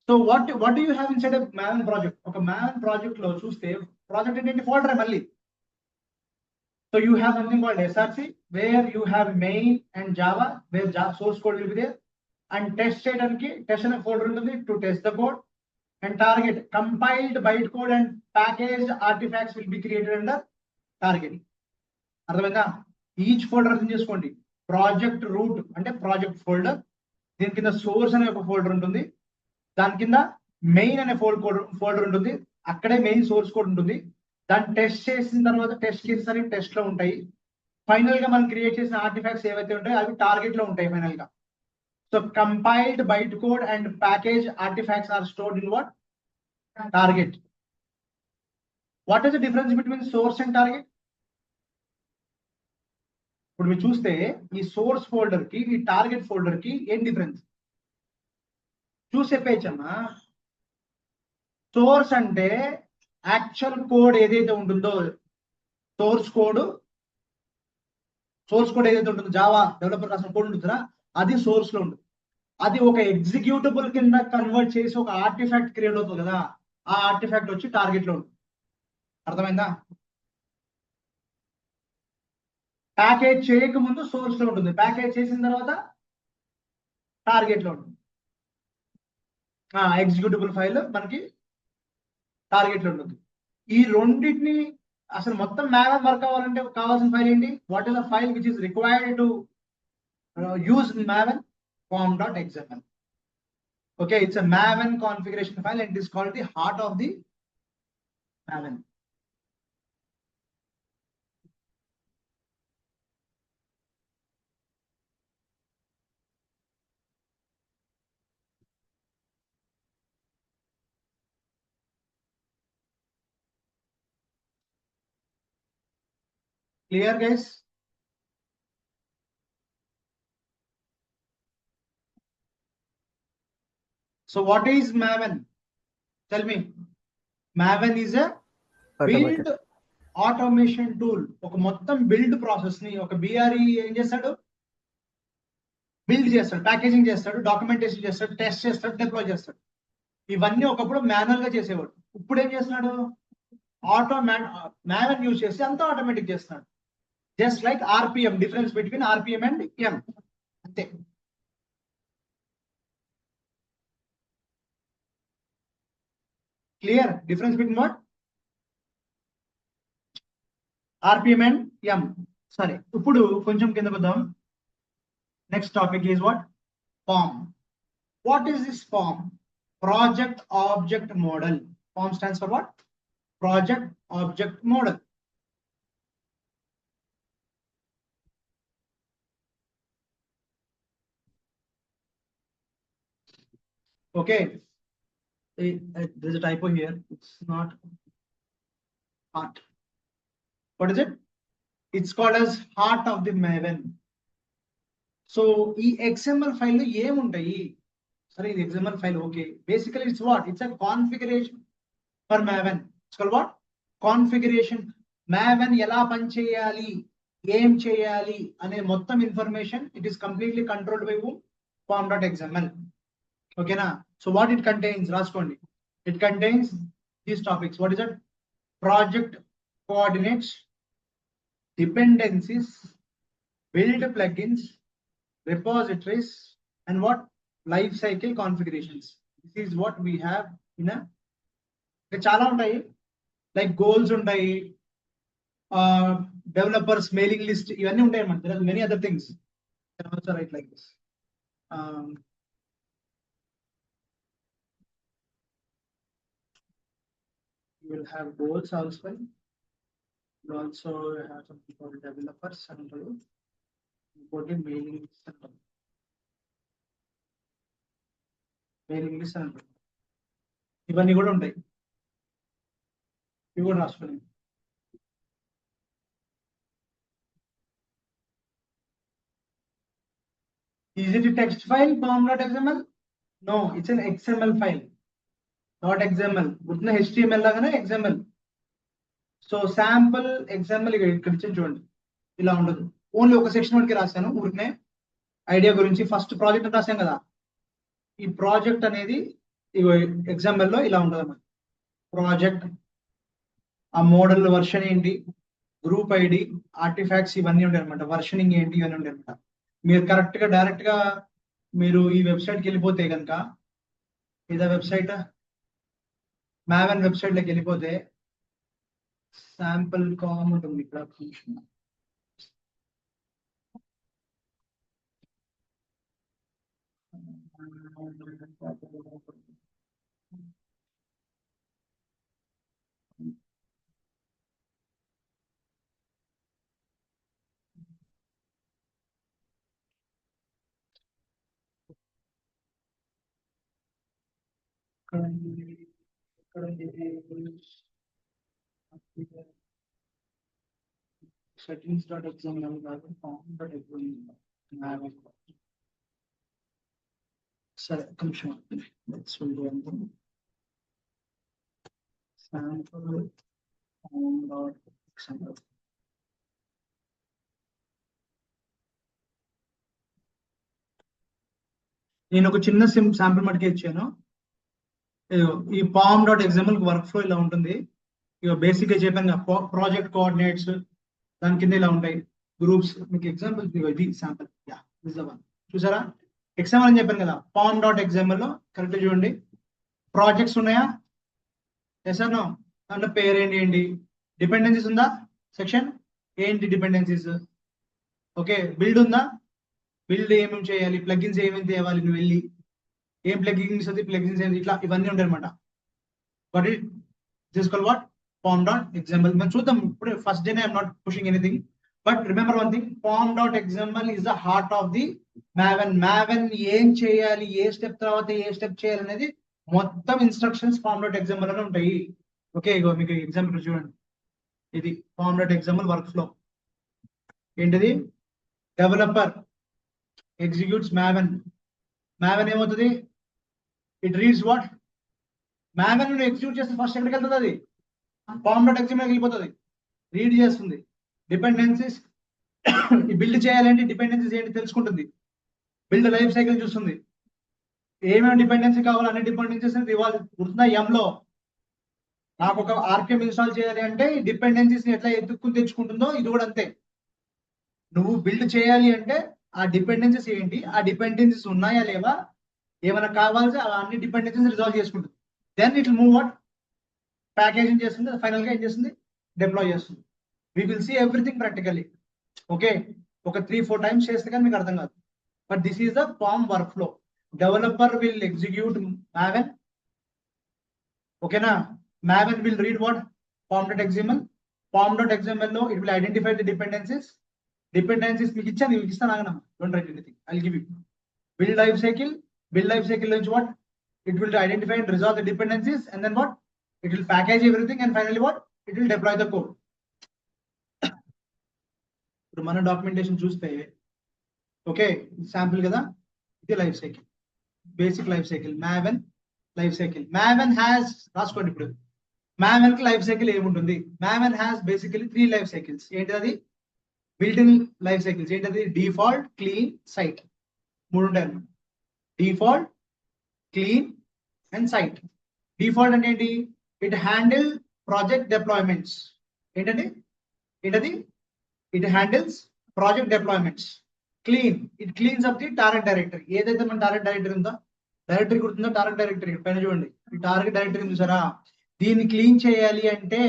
So what do you have inside Maven project? ఒక మావెన్ ప్రాజెక్ట్ లో చూస్తే ప్రాజెక్ట్ ఏంటి? ఫోల్డర్ మళ్ళీ. So you have something called SRC, where you have main and Java, where Java source code will be there, and test చేయడానికి test అనే folder ఉంటుంది to test the code, and target compiled bytecode and packaged artifacts will be created under target. అర్థమైందా? Each folder అర్థం చేసుకోండి. Project route అంటే project folder, దీని కింద source అనే ఒక ఫోల్డర్ ఉంటుంది, దాని కింద మెయిన్ అనే ఫోల్డర్ ఉంటుంది, అక్కడే మెయిన్ సోర్స్ కోడ్ ఉంటుంది. దాన్ని టెస్ట్ చేసిన తర్వాత టెస్ట్ కేసెస్ అనేవి టెస్ట్ లో ఉంటాయి. ఫైనల్ గా మనం క్రియేట్ చేసిన ఆర్టిఫాక్ట్స్ ఏవైతే ఉంటాయో అవి టార్గెట్ లో ఉంటాయి ఫైనల్ గా. So compiled byte code and package artifacts are stored in what? Target. What is the difference between source and target? ఇప్పుడు మీరు చూస్తే ఈ సోర్స్ ఫోల్డర్ కి ఈ టార్గెట్ ఫోల్డర్ కి ఏం డిఫరెన్స్ చూసే పేచమ్మా. సోర్స్ అంటే యాక్చువల్ కోడ్ ఏదైతే ఉంటుందో, సోర్స్ కోడ్ ఏదైతే ఉంటుందో, జావా డెవలపర్ రాసిన కోడ్ ఉంటుందా, అది సోర్స్ లో ఉంటుంది. అది ఒక ఎగ్జిక్యూటబుల్ కింద కన్వర్ట్ చేసి ఒక ఆర్టిఫాక్ట్ క్రియేట్ అవుతుంది కదా, ఆ ఆర్టిఫాక్ట్ వచ్చి టార్గెట్ లో ఉంటుంది. అర్థమైందా? ప్యాకేజ్ చేయకముందు సోర్స్ లో ఉంటుంది, ప్యాకేజ్ చేసిన తర్వాత టార్గెట్ లో ఉంటుంది. ఎగ్జిక్యూటబుల్ ఫైల్ మనకి టార్గెట్ లో ఉంటుంది. ఈ రెండింటిని అసలు మొత్తం మావెన్ వర్క్ అవ్వాలంటే కావాల్సిన ఫైల్ ఏంటి? What is the file which is required to use Maven? form.xml. Okay, it's a maven configuration file and it is called the heart of the maven. Clear, guys? So what is maven? Tell me. Maven is a build automation tool. ఒక మొత్తం build process ని ఒక బిఆర్ఈ ఏం చేస్తాడు? Build చేస్తాడు, packaging చేస్తాడు, documentation చేస్తాడు, test చేస్తాడు, డిప్లాయ్ చేస్తాడు. ఇవన్నీ ఒకప్పుడు మాన్యువల్ గా చేసేవాడు. ఇప్పుడు ఏం చేస్తున్నాడు? మావెన్ యూజ్ చేసి అంతా ఆటోమేటిక్ చేస్తున్నాడు. Just like RPM, difference between RPM and M, అంతే. Clear? Difference between what? RPM and M. సరే, ఇప్పుడు కొంచెం కింద వద్దాం. Next topic is what? POM. What is this POM? Project object model. POM stands for what? Project object model. Okay, there's a typo here. It's not heart. What is it? It's called as heart of the maven. So ఈ XML file లో ఏముంటాయి? సరే, ఇది XML file, okay. Basically it's what? It's a configuration for Maven. It's called what? Configuration. Maven ఎలా పని చేయాలి, ఏం చేయాలి అనే మొత్తం information it is completely controlled by form.xml. ఓకేనా? సో వాట్ ఇట్ కంటైన్స్ రాసుకోండి. It contains these topics. What is that? Project coordinates, dependencies, build plugins, repositories, and what? Life cycle configurations. This is what we have in a chala untayi, like goals untayi, developers mailing list, ivanni untayi man. There are many other things. You can also write like this. You will have goals also. You also have something called developers and important mailing list and mailing list and ఇవన్నీ కూడా ఉంటాయి. ఇవి కూడా రాసుకోండి. Is it a text file, pom.xml? No, it's an XML file, not XML. Utna HTML lagane XML. So sample example ఇక్కడ ఇచ్చి చూడండి, ఇలా ఉండదు. ఓన్లీ ఒక సెక్షన్ వరకు రాశాను ఊరికనే ఐడియా గురించి. ఫస్ట్ ప్రాజెక్ట్ రాశాం కదా, ఈ ప్రాజెక్ట్ అనేది ఎగ్జాంపుల్ లో ఇలా ఉంటుంది అన్నమాట. ప్రాజెక్ట్, ఆ మోడల్ వర్షన్ ఏంటి, గ్రూప్ ఐడి, ఆర్టిఫాక్ట్స్ ఇవన్నీ ఉంటాయి అనమాట. వర్షనింగ్ ఏంటి ఇవన్నీ ఉంటాయి అనమాట. మీరు కరెక్ట్ గా డైరెక్ట్ గా మీరు ఈ వెబ్సైట్కి వెళ్ళిపోతే కనుక, ఇదే వెబ్సైట్ మావెన్ వెబ్సైట్ లోకి వెళ్ళిపోతే శాంపుల్ కామ్ ఉంటుంది ఇక్కడ. settings.xml కాదు, form.xml. సరే ఒక నిమిషం, let's do one sample form.xml. నేను ఒక చిన్న శాంపుల్ మటుకే ఇచ్చాను. ఈ pom.xml వర్క్ ఫ్లో ఇలా ఉంటుంది. ఇక బేసిక్ గా చెప్పాను, ప్రాజెక్ట్ కోఆర్డినేట్స్ దాని కింద ఇలా ఉంటాయి, గ్రూప్స్. మీకు ఎగ్జాంపుల్ ఇది శాంపుల్, చూసారా XML అని చెప్పాను కదా. pom.xml లో కరెక్ట్ చూడండి, ప్రాజెక్ట్స్ ఉన్నాయా, ఎస్ ఆర్ నో? దాంట్లో పేరు ఏంటి, డిపెండెన్సీస్ ఉందా, సెక్షన్ ఏంటి డిపెండెన్సీస్, ఓకే. బిల్డ్ ఉందా, బిల్డ్ ఏమేమి చేయాలి, ప్లగిన్స్ ఏమేమి తేవాలి, నువ్వు వెళ్ళి ఏం ప్లగిన్స్ అది, ప్లగిన్స్ ఏంటి, ఇట్లా ఇవన్నీ ఉంటాయి అనమాట. బట్ ఇట్ తీసుకోవాలి వాట్ pom.xml. మనం చూద్దాం ఇప్పుడు, first day I'm not pushing anything, but remember one thing, pom.xml is the heart of the Maven. Maven ఏం చేయాలి, ఏ స్టెప్ తర్వాత ఏ స్టెప్ చేయాలి అనేది మొత్తం ఇన్స్ట్రక్షన్స్ pom.xml లోనే ఉంటాయి. ఓకే, ఇగో మీకు ఎగ్జాంపుల్ చూడండి, ఇది pom.xml వర్క్ ఫ్లో ఏంటిది. Developer executes Maven. మావెన్ ఏమవుతుంది, it reads what, Maven execute చేస్తే ఫస్ట్ ఎక్కడికి వెళ్తుంది, అది pom.xml వెళ్ళిపోతుంది, రీడ్ చేస్తుంది. డిపెండెన్సీస్ బిల్డ్ చేయాలంటే డిపెండెన్సీస్ ఏంటి తెలుసుకుంటుంది, బిల్డ్ లైఫ్ సైకిల్ చూస్తుంది, ఏమేమి డిపెండెన్సీ కావాలి అనే డిపెండెన్సీస్ ఇవ్వాలి. గుర్తుందా, ఎంలో నాకు ఒక ఆర్పిఎం ఇన్స్టాల్ చేయాలి అంటే డిపెండెన్సీస్ ఎట్లా ఎత్తుక్కుని తెచ్చుకుంటుందో ఇది కూడా అంతే. నువ్వు బిల్డ్ చేయాలి అంటే ఆ డిపెండెన్సీస్ ఏంటి, ఆ డిపెండెన్సీస్ ఉన్నాయా లేవా, ఏమైనా కావాల్సి అన్ని డిపెండెన్సీస్ రిజాల్వ్ చేసుకుంటుంది. Then it move what, packaging చేస్తుంది, ఫైనల్ గా ఏం చేస్తుంది, డిప్లాయ్ చేస్తుంది. We will see everything practically. Okay, ఒక 3-4 టైమ్స్ చేస్తే కానీ మీకు అర్థం కాదు. But this is the POM workflow. Developer will execute Maven, ఓకేనా. Maven will read what, pom.xml. pom.xml లో it will identify the dependencies. Dependencies మీకు ఇచ్చాను, మీకు ఇస్తాను, ఆగనా, don't write anything, I will give you. Build life cycle, build life cycle నుంచి what, it will identify and resolve the dependencies, and then what, it will package everything, and finally what, it will deploy the code. ఇప్పుడు మన documentation చూస్తే, okay, sample కదా, ఇది life cycle, basic life cycle, Maven life cycle. Maven has, రాసుకోండి ఇప్పుడు, Maven కి life cycle ఏముంటుంది. Maven has basically 3 life cycles. ఏంటి అది, బిల్ట్ ఇన్ లైఫ్ సైకిల్స్. ఏంటది, డిఫాల్ట్, క్లీన్, సైట్, 3 ఉంటాయి అన్నమాట. Default, clean and site. Default అంటే ఏంటి, ఇట్ హ్యాండిల్ ప్రాజెక్ట్ డిప్లాయ్మెంట్స్. ఏంటండి, ఏంటది, it handles project deployments. Clean, it cleans up the target directory. ఏదైతే మన టార్గెట్ డైరెక్టరీ ఉందో, డైరెక్టరీ గుర్తుందో, టార్గెట్ డైరెక్టరీ పైన చూడండి, ఈ టార్గెట్ డైరెక్టరీ చూసారా, దీన్ని క్లీన్ చేయాలి అంటే,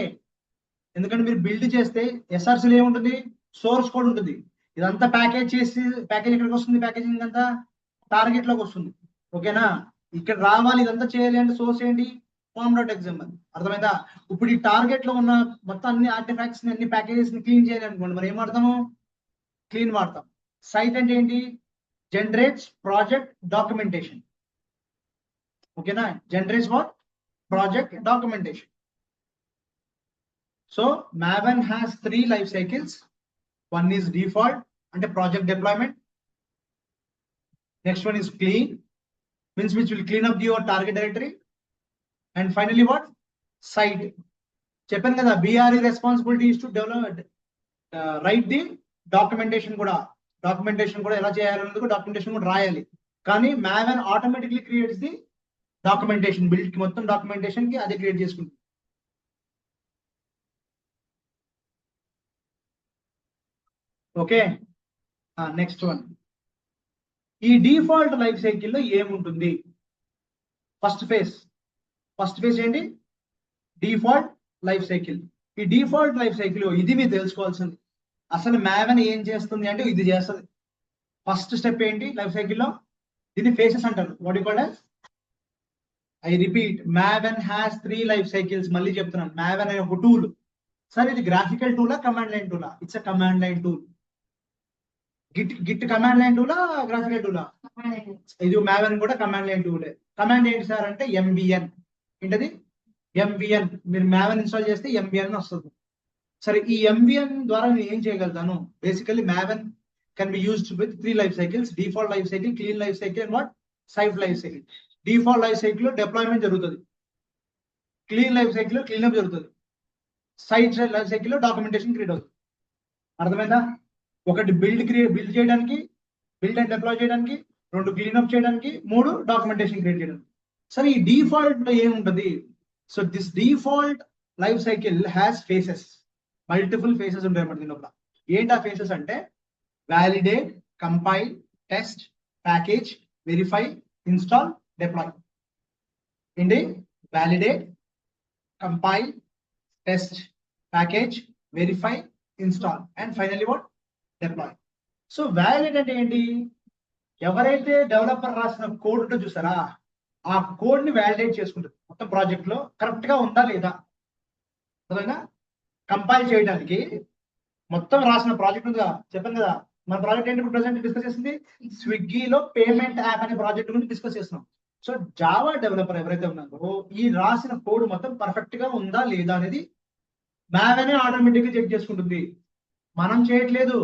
ఎందుకంటే మీరు బిల్డ్ చేస్తే ఎస్ఆర్సీలో ఏముంటుంది, సోర్స్ కోడ్ ఉంటుంది. ఇదంతా ప్యాకేజ్ చేసి, ప్యాకేజ్ ఎక్కడికి వస్తుంది, ప్యాకేజింగ్ అంతా టార్గెట్ లోకి వస్తుంది. ఓకేనా, ఇక్కడ రావాలి, ఇదంతా చేయాలి అంటే సోర్స్ ఏంటి, pom.xml. అర్థమైందా. ఇప్పుడు ఈ టార్గెట్ లో ఉన్న మొత్తం అన్ని ఆర్టిఫాక్ట్స్ అన్ని ప్యాకేజెస్ ని క్లీన్ చేయాలి అనుకోండి, మరి ఏం వాడతాము, క్లీన్ వాడతాం. సైట్ అంటే ఏంటి, జనరేట్స్ ప్రాజెక్ట్ డాక్యుమెంటేషన్. ఓకేనా, generates what, project documentation. So Maven has 3 life cycles. One is default అంటే project deployment, Next one is clean, means which will clean up your target directory. And finally what? Site. చెప్పాను కదా, BRE responsibility is to develop, write the documentation కూడా. Documentation కూడా ఎలా చేయాలన్నది కూడా documentation కూడా రాయాలి. కానీ Maven automatically creates the documentation, build కి మొత్తం డాక్యుమెంటేషన్ కి అదే క్రియేట్ చేసుకుంటుంది. Okay, next one. ఈ డిఫాల్ట్ లైఫ్ సైకిల్ లో ఏముంటుంది? ఫస్ట్ ఫేజ్ ఏంటి? Default life cycle. ఈ డిఫాల్ట్ లైఫ్ సైకిల్ ఇది మీరు తెలుసుకోవాల్సింది. అసలు Maven ఏం చేస్తుంది అంటే ఇది చేస్తుంది. ఫస్ట్ స్టెప్ ఏంటి లైఫ్ సైకిల్లో? దీన్ని ఫేసెస్ అంటారు. What you called as? I repeat, Maven has 3 life cycles. మళ్ళీ చెప్తున్నాను, Maven అనే ఒక టూల్. సార్ ఇది గ్రాఫికల్ టూలా, కమాండ్ లైన్ టూలా? It's a command line tool. Git command line టూలా, గ్రాఫికల్ టూలా? ఇది Maven కూడా కమాండ్ లైన్ టూలే. కమాండ్ ఏంటి సార్ అంటే MVN. ఏంటది? MVN. మీరు Maven ఇన్స్టాల్ చేస్తే MVN వస్తుంది. సరే, ఈ MVN ద్వారా నేను ఏం చేయగలుగుతాను? Basically Maven can be used with 3 life cycles: default life cycle, clean life cycle and what? Site life cycle. Default life cycle లో డిప్లాయ్మెంట్ జరుగుతుంది, క్లీన్ లైఫ్ సైకిల్ లో క్లీన్అప్ జరుగుతుంది, సైట్ లైఫ్ సైకిల్ లో documentation create అవుతుంది. అర్థమైందా? ఒకటి build చేయడానికి, build and deploy చేయడానికి, 2 క్లీన్అప్ చేయడానికి, 3 డాక్యుమెంటేషన్ క్రియేట్ చేయడానికి. సరే, ఈ డిఫాల్ట్ లో ఏముంటది? So this default life cycle has phases. Multiple phases ఉంటాయి అన్నమాట దీని లోపల. ఏంటి ఆ ఫేసెస్ అంటే? Validate, compile, test, package, verify, install, deploy. ఏంటి? Validate, compile, test, package, verify, install and finally what? Deploy. So validate అంటే ఏంటి? ఎవరైతే డెవలపర్ రాసిన కోడ్ ఉంటుందో చూసారా, ఆ కోడ్ ని వ్యాలిడేట్ చేసుకుంటుంది మొత్తం ప్రాజెక్ట్ లో కరెక్ట్ గా ఉందా లేదా. అర్థమైనా? కంపైల్ చేయడానికి మొత్తం రాసిన ప్రాజెక్ట్ ఉందా? చెప్పాను కదా, మన ప్రాజెక్ట్ ఏంటి ఇప్పుడు ప్రెసెంట్ డిస్కస్ చేసింది? స్విగ్గీలో పేమెంట్ యాప్ అనే ప్రాజెక్ట్ గురించి డిస్కస్ చేస్తున్నాం. సో జావా డెవలపర్ ఎవరైతే ఉన్నారో ఈ రాసిన కోడ్ మొత్తం పర్ఫెక్ట్ గా ఉందా లేదా అనేది Maven ఆటోమేటిక్ గా చెక్ చేసుకుంటుంది. మనం చేయట్లేదు,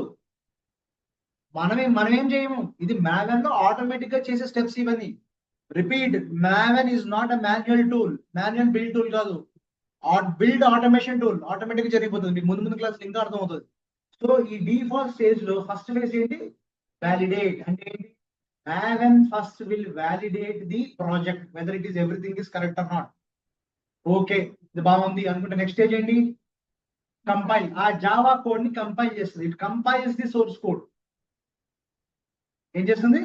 మనం ఏం చేయము. ఇది Maven లో ఆటోమేటిక్ గా చేసే స్టెప్స్ ఇవన్నీ. Repeat, Maven is not a manual tool, manual build tool కాదు, బిల్డ్ ఆటోమేషన్ టూల్. ఆటోమేటిక్ జరిగిపోతుంది. మీకు ముందు క్లాస్ ఇంకా అర్థం అవుతుంది. సో ఈ డిఫాల్ట్ స్టేజ్ లో ఫస్ట్ ఫేజ్ ఏంటి? వ్యాలిడేట్. అంటే ఏంటి? Maven first will validate the project whether it is everything is correct or not. Okay, ఇది బాగుంది అనుకుంటే నెక్స్ట్ స్టేజ్ ఏంటి? కంపైల్. ఆ జావా కోడ్ ని కంపైల్ చేస్తుంది. It compiles the source code. ఏం చేస్తుంది?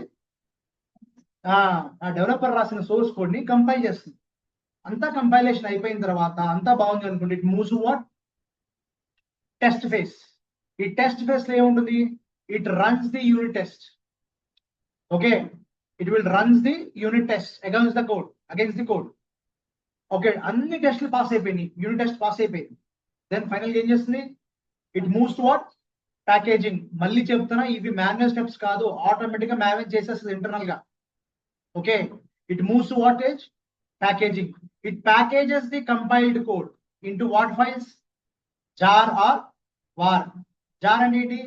ఆ డెవలపర్ రాసిన సోర్స్ కోడ్ ని కంపైల్ చేస్తుంది. అంతా కంపైలేషన్ అయిపోయిన తర్వాత అంతా బాగుంది అనుకోండి, it moves to what? Test phase. ఈ టెస్ట్ ఫేజ్ లో ఏముంటుంది? It runs the unit test. Okay, it will runs the unit test against the code. Okay, అన్ని టెస్ట్లు పాస్ అయిపోయినాయి, యూనిట్ టెస్ట్ పాస్ అయిపోయింది. దెన్ ఫైనల్ ఏం చేస్తుంది? It moves to what? Packaging. మళ్ళీ చెప్తున్నా, ఇవి మాన్యువల్ స్టెప్స్ కాదు, ఆటోమేటిక్ గా మేనేజ్ చేసేస్తుంది ఇంటర్నల్ గా. Okay, it moves to what age? Packaging. It packages the compiled code into what files? JAR or వార్. జార్ అంటే ఏంటి?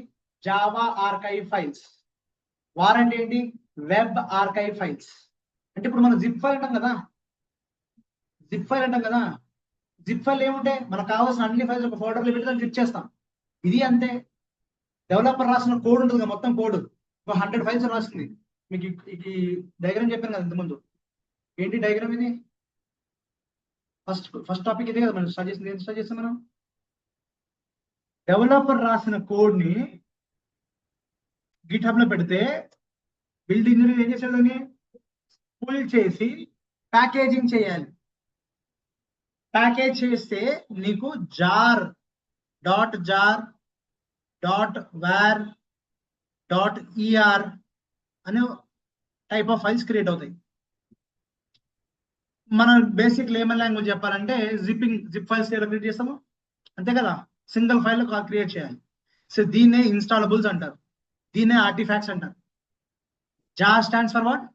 Java archive files. వార్ అంటే ఏంటి? Web archive files. అంటే ఇప్పుడు మనం జిప్ ఫైల్ అంటాం కదా, జిప్ ఫైల్ ఏముంటాయి? మనకు కావాల్సిన అన్ని ఫైల్స్ ఒక ఫోల్డర్లో పెట్టి దాన్ని జిప్ చేస్తాం. ఇది అంతే. డెవలపర్ రాసిన కోడ్ ఉంటుంది కదా, మొత్తం కోడ్ ఒక 100 ఫైల్స్ రాసింది. మీకు ఈ డయాగ్రామ్ చెప్పాను కదా ఇంతకుముందు. ఏంటి డయాగ్రామ్ ఇది? ఫస్ట్ టాపిక్ ఇదే కదా మనం స్టార్ట్ చేసింది. ఏం స్టార్ట్ చేస్తాం మనం? డెవలపర్ రాసిన కోడ్ ని గిట్ హబ్ లో పెడితే బిల్డ్ ఇంజనీర్ ఏం చేశాడు? దాన్ని పుల్ చేసి ప్యాకేజింగ్ చేయాలి. ప్యాకేజ్ చేస్తే నీకు జార్ డాట్ వార్ డాట్ ఈఆర్ అనే టైప్ ఆఫ్ ఫైల్స్ క్రియేట్ అవుతాయి. మనం బేసిక్ లేమన్ లాంగ్వేజ్ చెప్పాలంటే జిప్ ఫైల్స్ క్రియేట్ చేస్తాము అంతే కదా, సింగిల్ ఫైల్ క్రియేట్ చేయాలి. సో దీన్నే ఇన్స్టాలబుల్స్ అంటారు, దీన్నే ఆర్టిఫాక్ట్స్ అంటారు. JAR stands for what?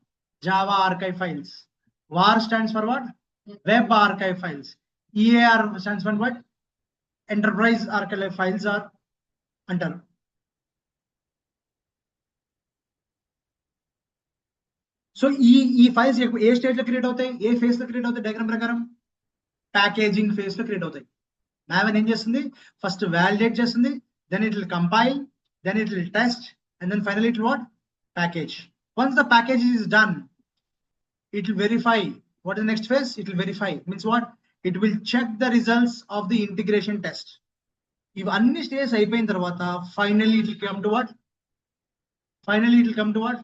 Java archive files. వార్ stands for what? Web archive files. EAR stands for what? Enterprise archive files are అంటారు. సో ఈ ఫైల్స్ ఏ స్టేజ్ లో క్రియేట్ అవుతాయి, ఏ ఫేజ్ లో క్రియేట్ అవుతాయి డయాగ్రామ్ ప్రకారం? ప్యాకేజింగ్ ఫేజ్ లో క్రియేట్ అవుతాయి. Maven ఏం చేస్తుంది, ఫస్ట్ వ్యాలిడేట్ చేస్తుంది, then it will compile, then it will test, and then finally it will what? Package. Once the package is done, it will verify. What is the next phase? It will verify. Means what? It will check the results of the integration test. ఇవన్నీ stage అయిపోయిన తర్వాత finally it will come to what? Finally it will come to what?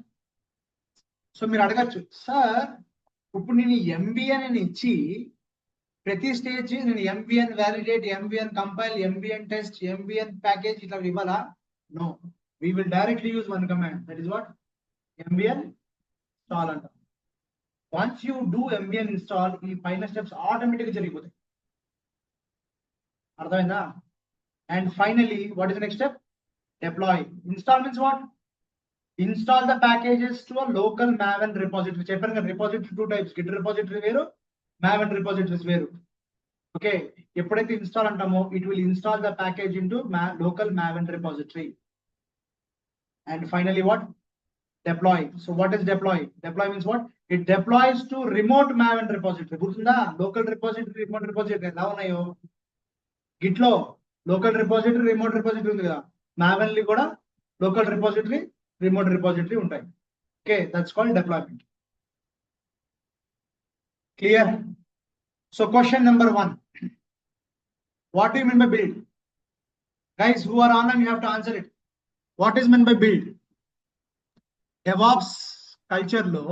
So మీరు అడగచ్చు, sir ఇప్పుడు నేను MBN అని ఇచ్చి ప్రతి స్టేజ్ నేను ఎంబీఎన్ వ్యాలిడేట్, ఎంబీఎన్ కంపైల్, ఎంబీఎన్ టెస్ట్, ఎంబీఎన్ ప్యాకేజ్ ఇట్లా ఇవ్వాలా? No, we will directly use one command, that is what? ఎంబీఎన్ ఇన్స్టాల్ అంటాం. Once you do ఎంబీఎన్ ఇన్స్టాల్, ఈ ఫైనల్ స్టెప్స్ ఆటోమేటిక్ గా జరిగిపోతాయి. అర్థమైందా? And finally what is the next step? Deploy. Install means what? Install the packages to a local Maven repository. చెప్పాను కదా, repository two types, Git repository వేరు, Maven repositories వేరు. Okay, ఎప్పుడైతే install అంటామో it will install the package into local Maven repository. And finally what? Deploy. So what is deploy? Deploy means what? It deploys to remote Maven repository. గుర్తుందా? local repository, remote repository ఎలా ఉన్నాయో Git లో local repository, remote repository ఉంది కదా, Maven లో కూడా local repository, remote repository ఉంటాయి. Okay, that's called deployment. Clear? So question number 1, what do you mean by build? Guys who are online, you have to answer it. What is meant by build? DevOps culture లో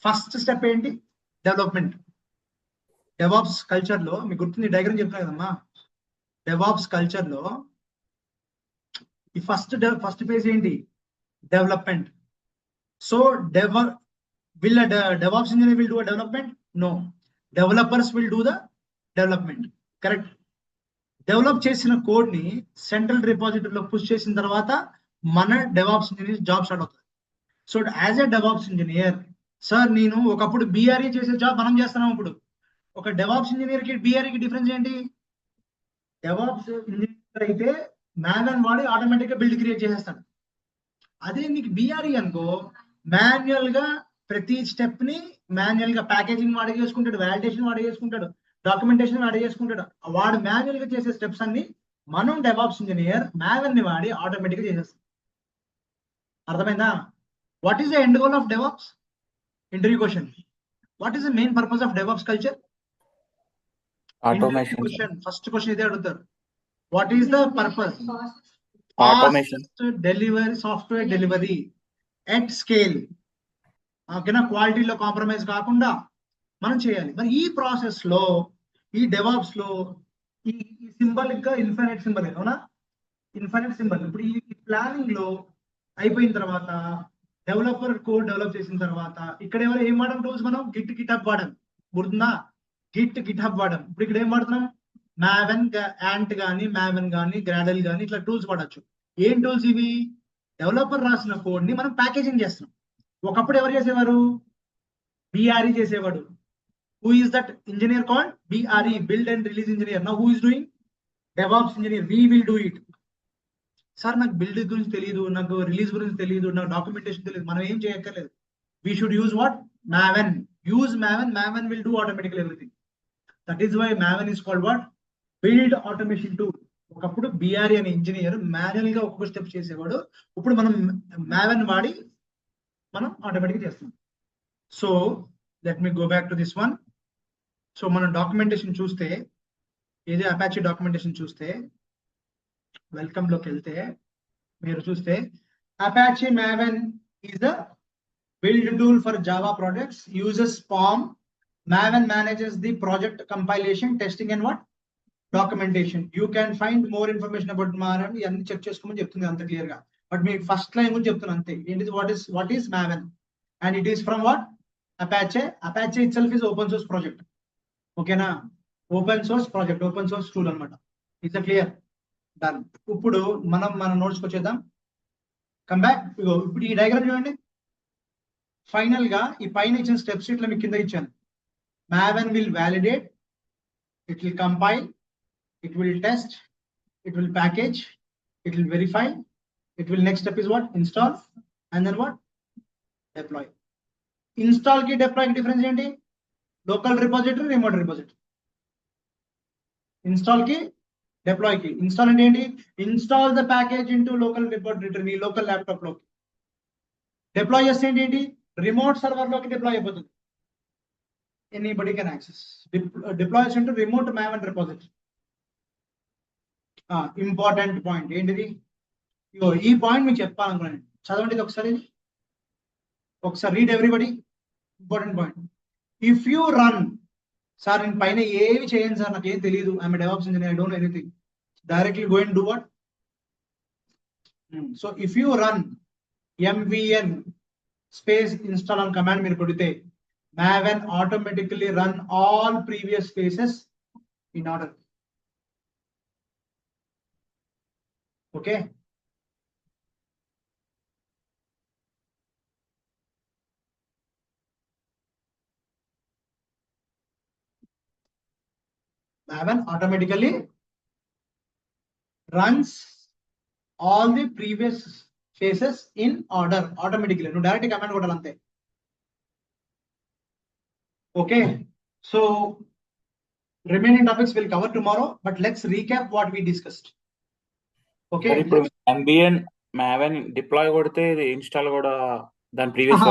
first step ఏంటి? Development. DevOps culture లో మీకు గుర్తుంది, diagram చెప్తున్నా కదమ్మా, DevOps culture లో ఈ first phase ఏంటి? Development. So will a DevOps engineer will do a development? No, developers will do the development. Correct? Develop చేసిన కోడ్ ని సెంట్రల్ రిపోజిటరీలో పుష్ చేసిన తర్వాత మన డెవాప్స్ ఇంజనీర్ జాబ్ స్టార్ట్ అవుతుంది. So as a DevOps engineer, sir నేను ఒకప్పుడు BRE చేసే job మనం చేస్తున్నాం. ఇప్పుడు ఒక డెవాప్స్ ఇంజనీర్ కి బీఆర్ఈకి డిఫరెన్స్ ఏంటి? డెవాప్స్ ఇంజనీర్ అయితే మ్యాన్ వాడి ఆటోమేటిక్ గా బిల్డ్ క్రియేట్ చేసేస్తాడు. అదే నీకు బీఆర్ఈ అనుకో, మాన్యువల్ గా ప్రతి స్టెప్ ని మాన్యువల్ గా ప్యాకేజింగ్ వాడే చేసుకుంటాడు, వ్యాలిడేషన్ వాడే చేసుకుంటాడు, డాక్యుమెంటేషన్ వాడే చేసుకుంటాడు. వాడు మాన్యువల్ గా చేసే స్టెప్స్ అన్ని మనం డెవాప్స్ ఇంజనీర్ మ్యావెన్ ని వాడి ఆటోమేటిక్ గా చేసేస్తాం. అర్థమైందా? What is the end goal of DevOps? Interview question. What is the main purpose of DevOps culture? Automation. First question ఇదే అడుగుతారు. What is the purpose? Automation. Delivery, software delivery at scale. ఓకేనా? క్వాలిటీలో compromise కాకుండా మనం చేయాలి. మరి ఈ process లో, ఈ డెవాప్స్ లో ఈ సింబాలిక్ గా ఇన్ఫైనైట్ సింబల్, అవునా? Infinite symbol. ఇప్పుడు ఈ ప్లానింగ్ లో అయిపోయిన తర్వాత, డెవలపర్ కోడ్ డెవలప్ చేసిన తర్వాత, ఇక్కడ ఎవరు ఏం వాడడం టూల్స్? మనం గిట్ హబ్ వాడాం. గుర్తుందా? గిట్ హబ్ వాడాం. ఇప్పుడు ఇక్కడ ఏం వాడుతున్నాం? మ్యావెన్, యాంట్ గానీ, మ్యావెన్ గానీ, గ్రాడల్ గానీ ఇట్లా టూల్స్ వాడచ్చు. ఏం టూల్స్ ఇవి? డెవలపర్ రాసిన కోడ్ ని మనం ప్యాకేజింగ్ చేస్తున్నాం. ఒకప్పుడు ఎవరు చేసేవారు? బీఆర్ఈ చేసేవాడు. Who is that engineer called? BRE, build and release engineer. Now who is doing? DevOps engineer. We will do it. Sir నాకు బిల్డ్ గురించి తెలియదు, నాకు రిలీజ్ గురించి తెలియదు, నాకు డాక్యుమెంటేషన్ తెలియదు, మనం ఏం చేయక్కర్లేదు. We should use what? Maven. Use Maven. Maven will do automatically everything. That is why Maven is called what? Build automation tool. ఒకప్పుడు BRE అనే ఇంజనీర్ మాన్యువల్ గా ఒక్కొక్క స్టెప్ చేసేవాడు. ఇప్పుడు మనం Maven వాడి మనం ఆటోమేటిక్ చేస్తాం. So let me go back to this one. So మనం డాక్యుమెంటేషన్ చూస్తే, ఏదో అపాచీ డాక్యుమెంటేషన్ చూస్తే, వెల్కమ్ లోకి వెళ్తే మీరు చూస్తే, Apache Maven is the build tool for Java projects, uses POM. Maven manages the project compilation, testing and what? Documentation. You can find more information about Maven. ఇవన్నీ check చేసుకోమని చెప్తుంది అంత clear గా. బట్ మీకు ఫస్ట్ లైన్ గురించి చెప్తున్నా అంతే. ఏంటిది? What is Maven? And it is from what? Apache. Apache itself is open source project. ఓకేనా? Open source project, open source tool అనమాట. It's clear? డన్. ఇప్పుడు మనం మన నోట్స్కి వచ్చేద్దాం. Come back. ఇప్పుడు ఈ డయాగ్రామ్ చూడండి. ఫైనల్ గా ఈ పైన ఇచ్చిన స్టెప్స్ ఇట్లా మీకు కింద ఇచ్చాను. Maven will validate, it will compile, it will test, it will package, it will verify, it will next step is what? Install, and then what? Deploy. Install కి డిప్లాయ్ కి డిఫరెన్స్ ఏంటి? Local repository, remote repository. Install కి deploy కి. Install అంటే ఏంటి? Install the package into local repository, నీ local laptop లోకి. Deploy చేస్తే ఏంటి? రిమోట్ సర్వర్ లోకి డిప్లాయ్ అయిపోతుంది. Anybody can access. Deploys into remote Maven repository. Important point ఏంటిది? ఇగో ఈ పాయింట్ మీకు చెప్పాలనుకున్నాను. చదవండి ఇది ఒకసారి. ఒకసారి read everybody. Important point. If you run, sir నేను పైన ఏమి చేయను సార్, నాకు ఏం తెలియదు, I'm DevOps engineer, I don't know anything. Directly go and do what? So if you run mvn space install on command మీరు కొడితే maven automatically run all previous phases in order. Okay. Maven automatically runs all the previous phases in order automatically. No direct command కొట్టాలంతే. Okay, so remaining topics will cover tomorrow, but let's recap what we discussed. Okay, ఇప్పుడు ambient maven deploy కొడితే install కూడా దాని previous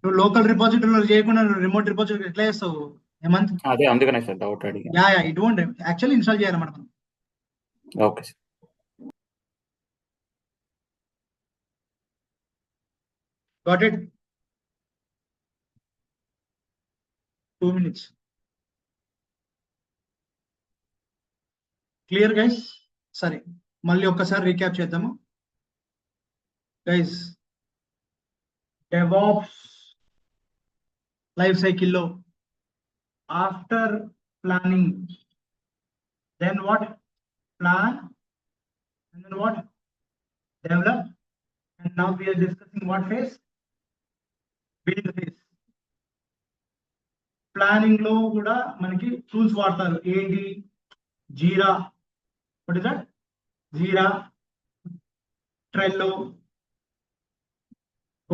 నువ్వు local రిపోజిటరీలో చేయకుండా remote repository ఎట్లా చేస్తావు హేమంత్? అదే అందుకనే సార్ డౌట్ అడిగా. Yeah it won't actually install చేయాలన్నమాట మనం. Okay sir. Got it? 2 minutes. Clear guys? సరే మళ్ళీ ఒక్కసారి రీక్యాప్ చేద్దాము గైస్. DevOps life cycle లో after planning, then what? Plan, and then what? Develop, and now we are discussing what phase? Build phase. Planning లో కూడా మనకి tools వాడతారు. ఏంటి? Jira, what is that? Jira, Trello,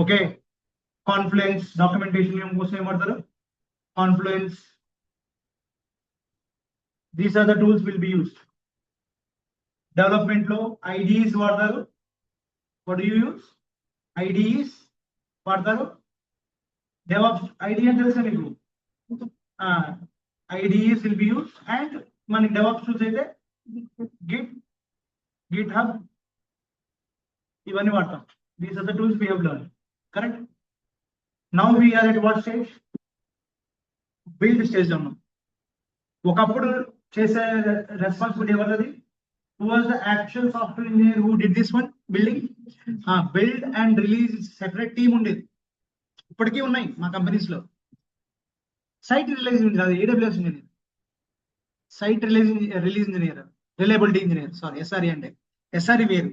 okay. Confluence documentation కోసం ఏం వాడతారు? Confluence. These are the tools will be used. Development లో IDEs వాడతారు. What do you use? IDEs వాడతారు. DevOps ఐడి అంటే తెలుసా మీకు? IDEs will be used, and మనకి DevOps tools అయితే Git, GitHub ఇవన్నీ వాడతాం. These are the tools we have learned. Correct? Now we are at what stage? Build stage లో ఉన్నాం. ఒకప్పుడు చేసే రెస్పాన్సిబిలిటీ ఎవరిది? Who was the actual software engineer who did this one? Building. Build and release separate team ఉండేది. ఇప్పటికీ ఉన్నాయి మా companies లో. సైట్ రిలీజ్ కాదు, AWS engineer. Site release engineer, reliability engineer, sorry SRE అంటే. SRE వేరు.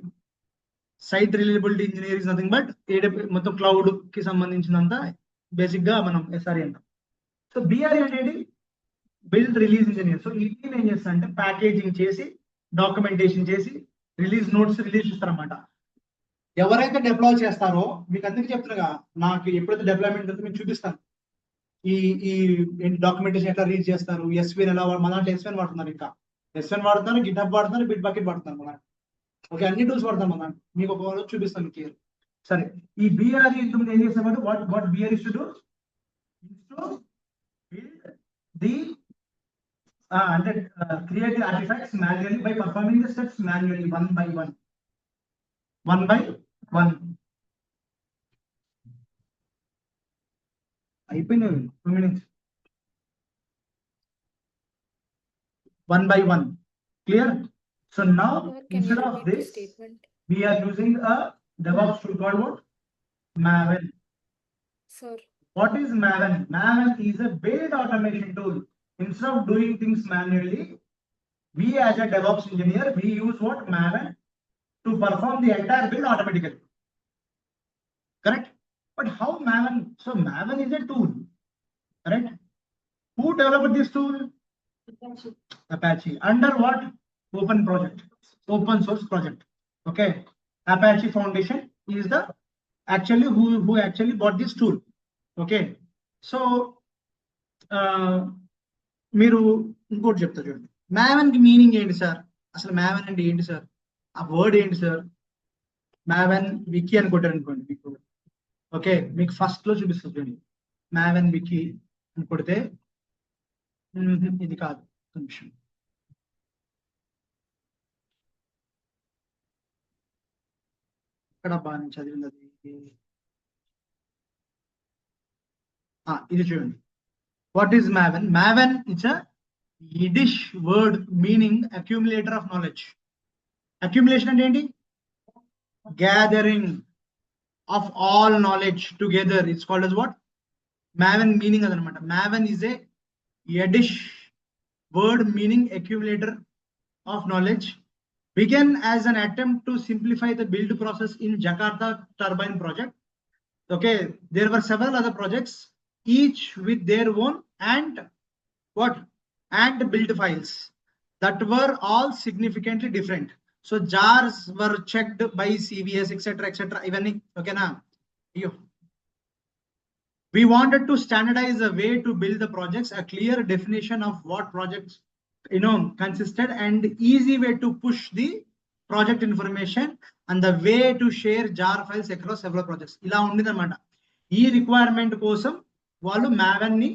Site reliability engineer is nothing but AWS మొత్తం cloud కి సంబంధించినంత బేసిక్ గా మనం SRE అంటాం. సో BRE అనేది బిల్డ్ రిలీజ్ ఇంజనీర్. సో ఈ టీం ఏం చేస్తా అంటే ప్యాకేజింగ్ చేసి, డాక్యుమెంటేషన్ చేసి, రిలీజ్ నోట్స్ రిలీజ్ చేస్తారన్నమాట. ఎవరైతే డిప్లాయ్ చేస్తారో మీకు అందరికీ చెప్తున్నా, నాకు ఎప్పుడైతే డిప్లాయ్మెంట్ మీకు చూపిస్తాను ఈ డాక్యుమెంటేషన్ ఎట్లా రీడ్ చేస్తారు, ఎస్విన్ ఎలా మన దాంట్లో ఎస్విన్ వాడుతున్నారు, ఇంకా ఎస్విన్ వాడుతున్నారు, గిట్హబ్ వాడుతున్నారు, బిట్ బకెట్ వాడుతున్నారు మన. ఓకే, అన్ని టూల్స్ వాడతాం మన దాంట్లో. మీకు ఒక రోజు చూపిస్తాను క్లియర్. సరే, ఈ BRE ఇంతకుముందు ఏం చేస్తామంటే what BRE to do build the అంటే create artifacts manually by performing the steps manually one by one. అయిపోయింది 2 minutes. 1 by 1. Clear? So now instead of this we are using a DevOps tool called what? Maven. Sir. What is Maven? Maven is a build automation tool. Instead of doing things manually, we as a DevOps engineer, we use what? Maven to perform the entire build automatically. Correct? But how Maven? So Maven is a tool, correct? Who developed this tool? Apache. Under what? Open project, open source project. Okay. Apache Foundation is the who actually bought this tool. Okay, so మీరు ఇంకోటి చెప్తా చూడండి. Maven కి meaning ఏంటి sir? అసలు maven అంటే ఏంటి sir? ఆ వర్డ్ ఏంటి సార్? మ్యావెన్ వికీ అని కొట్టారు అనుకోండి మీకు. ఓకే, మీకు ఫస్ట్ లో చూపిస్తుంది చూడండి, మ్యావెన్ వికీ అని కొడితే ఇది కాదు, నిమిషం. ఇక్కడ బాగా నేను చదివింది అది. ఇది చూడండి. What is maven? Maven it's a Yiddish word meaning accumulator of knowledge. Accumulation అంటే ఏంటి? Gathering of all knowledge together. It's called as what? Maven meaning అదనమాట. Maven is a Yiddish word meaning accumulator of knowledge. Began as an attempt to simplify the build process in Jakarta turbine project. Okay, there were several other projects, each with their own and what? And build files that were all significantly different. So jars were checked by CVS, etc. Even okay na. We wanted to standardize a way to build the projects, a clear definition of what projects consisted, and easy way to push the project information and the way to share jar files across several projects. ఇలా ఉండేదన్నమాట. ఈ requirement కోసం వాళ్ళు maven ని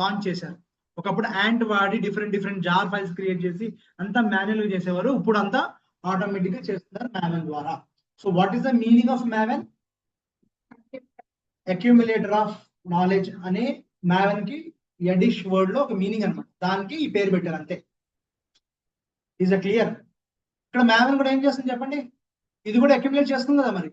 launch చేశారు. ఒకప్పుడు ant వాడి different jar files create చేసి అంతా మాన్యువల్ చేసేవారు. ఇప్పుడు అంతా ఆటోమేటిక్ గా చేస్తున్నారు మ్యావెన్ ద్వారా. So what is the meaning of maven? Accumulator of knowledge అనే మ్యావెన్ కి యడిష్ వర్డ్ లో ఒక మీనింగ్ అనమాట. దానికి ఈ పేరు పెట్టారు అంతే. Is a clear? ఇక్కడ మ్యావెన్ కూడా ఏం చేస్తుంది చెప్పండి? ఇది కూడా అక్యుములేట్ చేస్తుంది కదా మరి.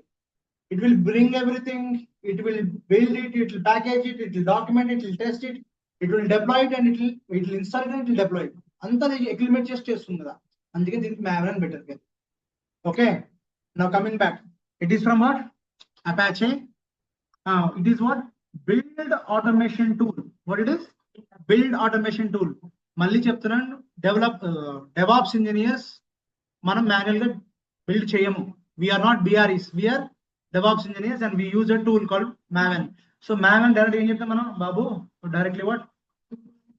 It will bring everything, it will build it, it will package it, it will document it, will test it, it will deploy it and it will install it and it will deploy it. అంతా accumulate చేస్తుంది కదా, అందుకే దీనికి Maven better. Okay, now coming back, it is from what? Apache. It is what? Build automation tool. What it is? Build automation tool. మళ్ళీ చెప్తున్నాను, DevOps engineers మనం manual గా build చేయము. We are not BREs, we are DevOps engineers and we use a tool called Maven. So Maven direct ఏం చెప్తాం మనం బాబు? Directly what?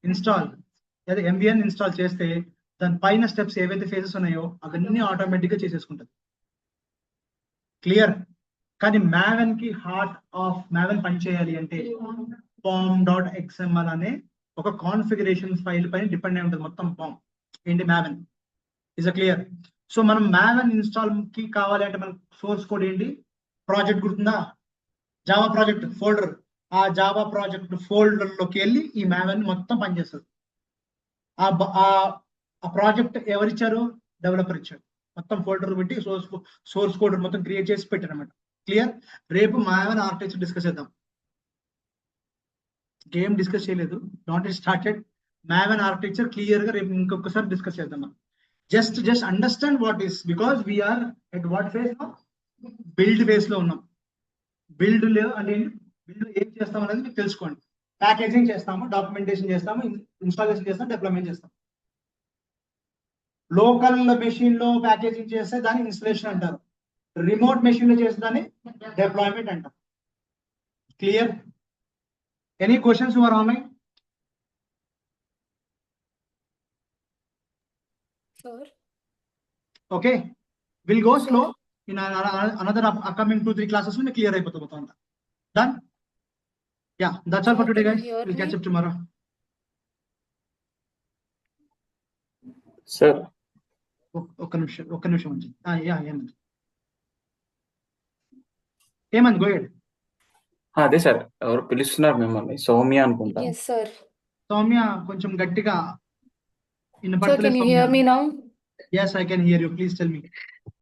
Install. అదే MVN ఇన్స్టాల్ చేస్తే దాని పైన స్టెప్స్ ఏవైతే ఫేజెస్ ఉన్నాయో అవన్నీ ఆటోమేటిక్ గా చేసేసుకుంటుంది. క్లియర్? కానీ మ్యావెన్ కి హార్ట్ ఆఫ్ మ్యావెన్ పని చేయాలి అంటే pom.xml అనే ఒక కాన్ఫిగరేషన్ ఫైల్ పైన డిపెండ్ అయి ఉంటుంది మొత్తం పామ్. ఏంటి? Maven. Is a clear? So మనం మ్యావెన్ ఇన్స్టాల్ కి కావాలి అంటే మనకు సోర్స్ కోడ్ ఏంటి? ప్రాజెక్ట్ గుర్తుందా? Java project folder. ఆ జావా ప్రాజెక్ట్ ఫోల్డర్ లోకి వెళ్ళి ఈ మ్యావెన్ మొత్తం పనిచేస్తుంది. ఆ ప్రాజెక్ట్ ఎవరిచ్చారు? డెవలపర్ ఇచ్చారు. మొత్తం ఫోల్డర్ పెట్టి సోర్స్ కోడ్ మొత్తం క్రియేట్ చేసి పెట్టారు అనమాట. క్లియర్? రేపు మ్యావెన్ ఆర్కిటెక్చర్ డిస్కస్ చేద్దాం. గేమ్ డిస్కస్ చేయలేదు, not it started. Maven architecture clear గా రేపు ఇంకొకసారి డిస్కస్ చేద్దాం. Just understand what is, because we are at what phase? Build phase లో ఉన్నాం. బిల్డ్ అంటే బిల్డ్ ఏం చేస్తాం అనేది మీకు తెలుసుకోండి. ప్యాకేజింగ్ చేస్తాము, డాక్యుమెంటేషన్ చేస్తాము, ఇన్స్టాలేషన్ చేస్తాం, డిప్లాయ్మెంట్ చేస్తాం. లోకల్ మెషిన్ లో ప్యాకేజింగ్ చేస్తే దాన్ని ఇన్స్టలేషన్ అంటారు. రిమోట్ మెషిన్ లో చేస్తే దాన్ని డిప్లాయ్మెంట్ అంటారు. Clear? Any questions are online? Okay, will go slow. in another upcoming 2-3 classes will clear అయిపోతుంది మొత్తం అంతా. Done? Yeah, that's all for today guys. We'll catch up tomorrow. Sir, ఒక్క నిమిషం ఉంది. ఏమంది? Go head. అదే సార్, ఎవరు పిలుస్తున్నారు మిమ్మల్ని? సౌమ్య అనుకుంటా. Yes, sir. సౌమ్య కొంచెం గట్టిగా Sir, can you hear me now? Yes, I can hear you. Please tell me.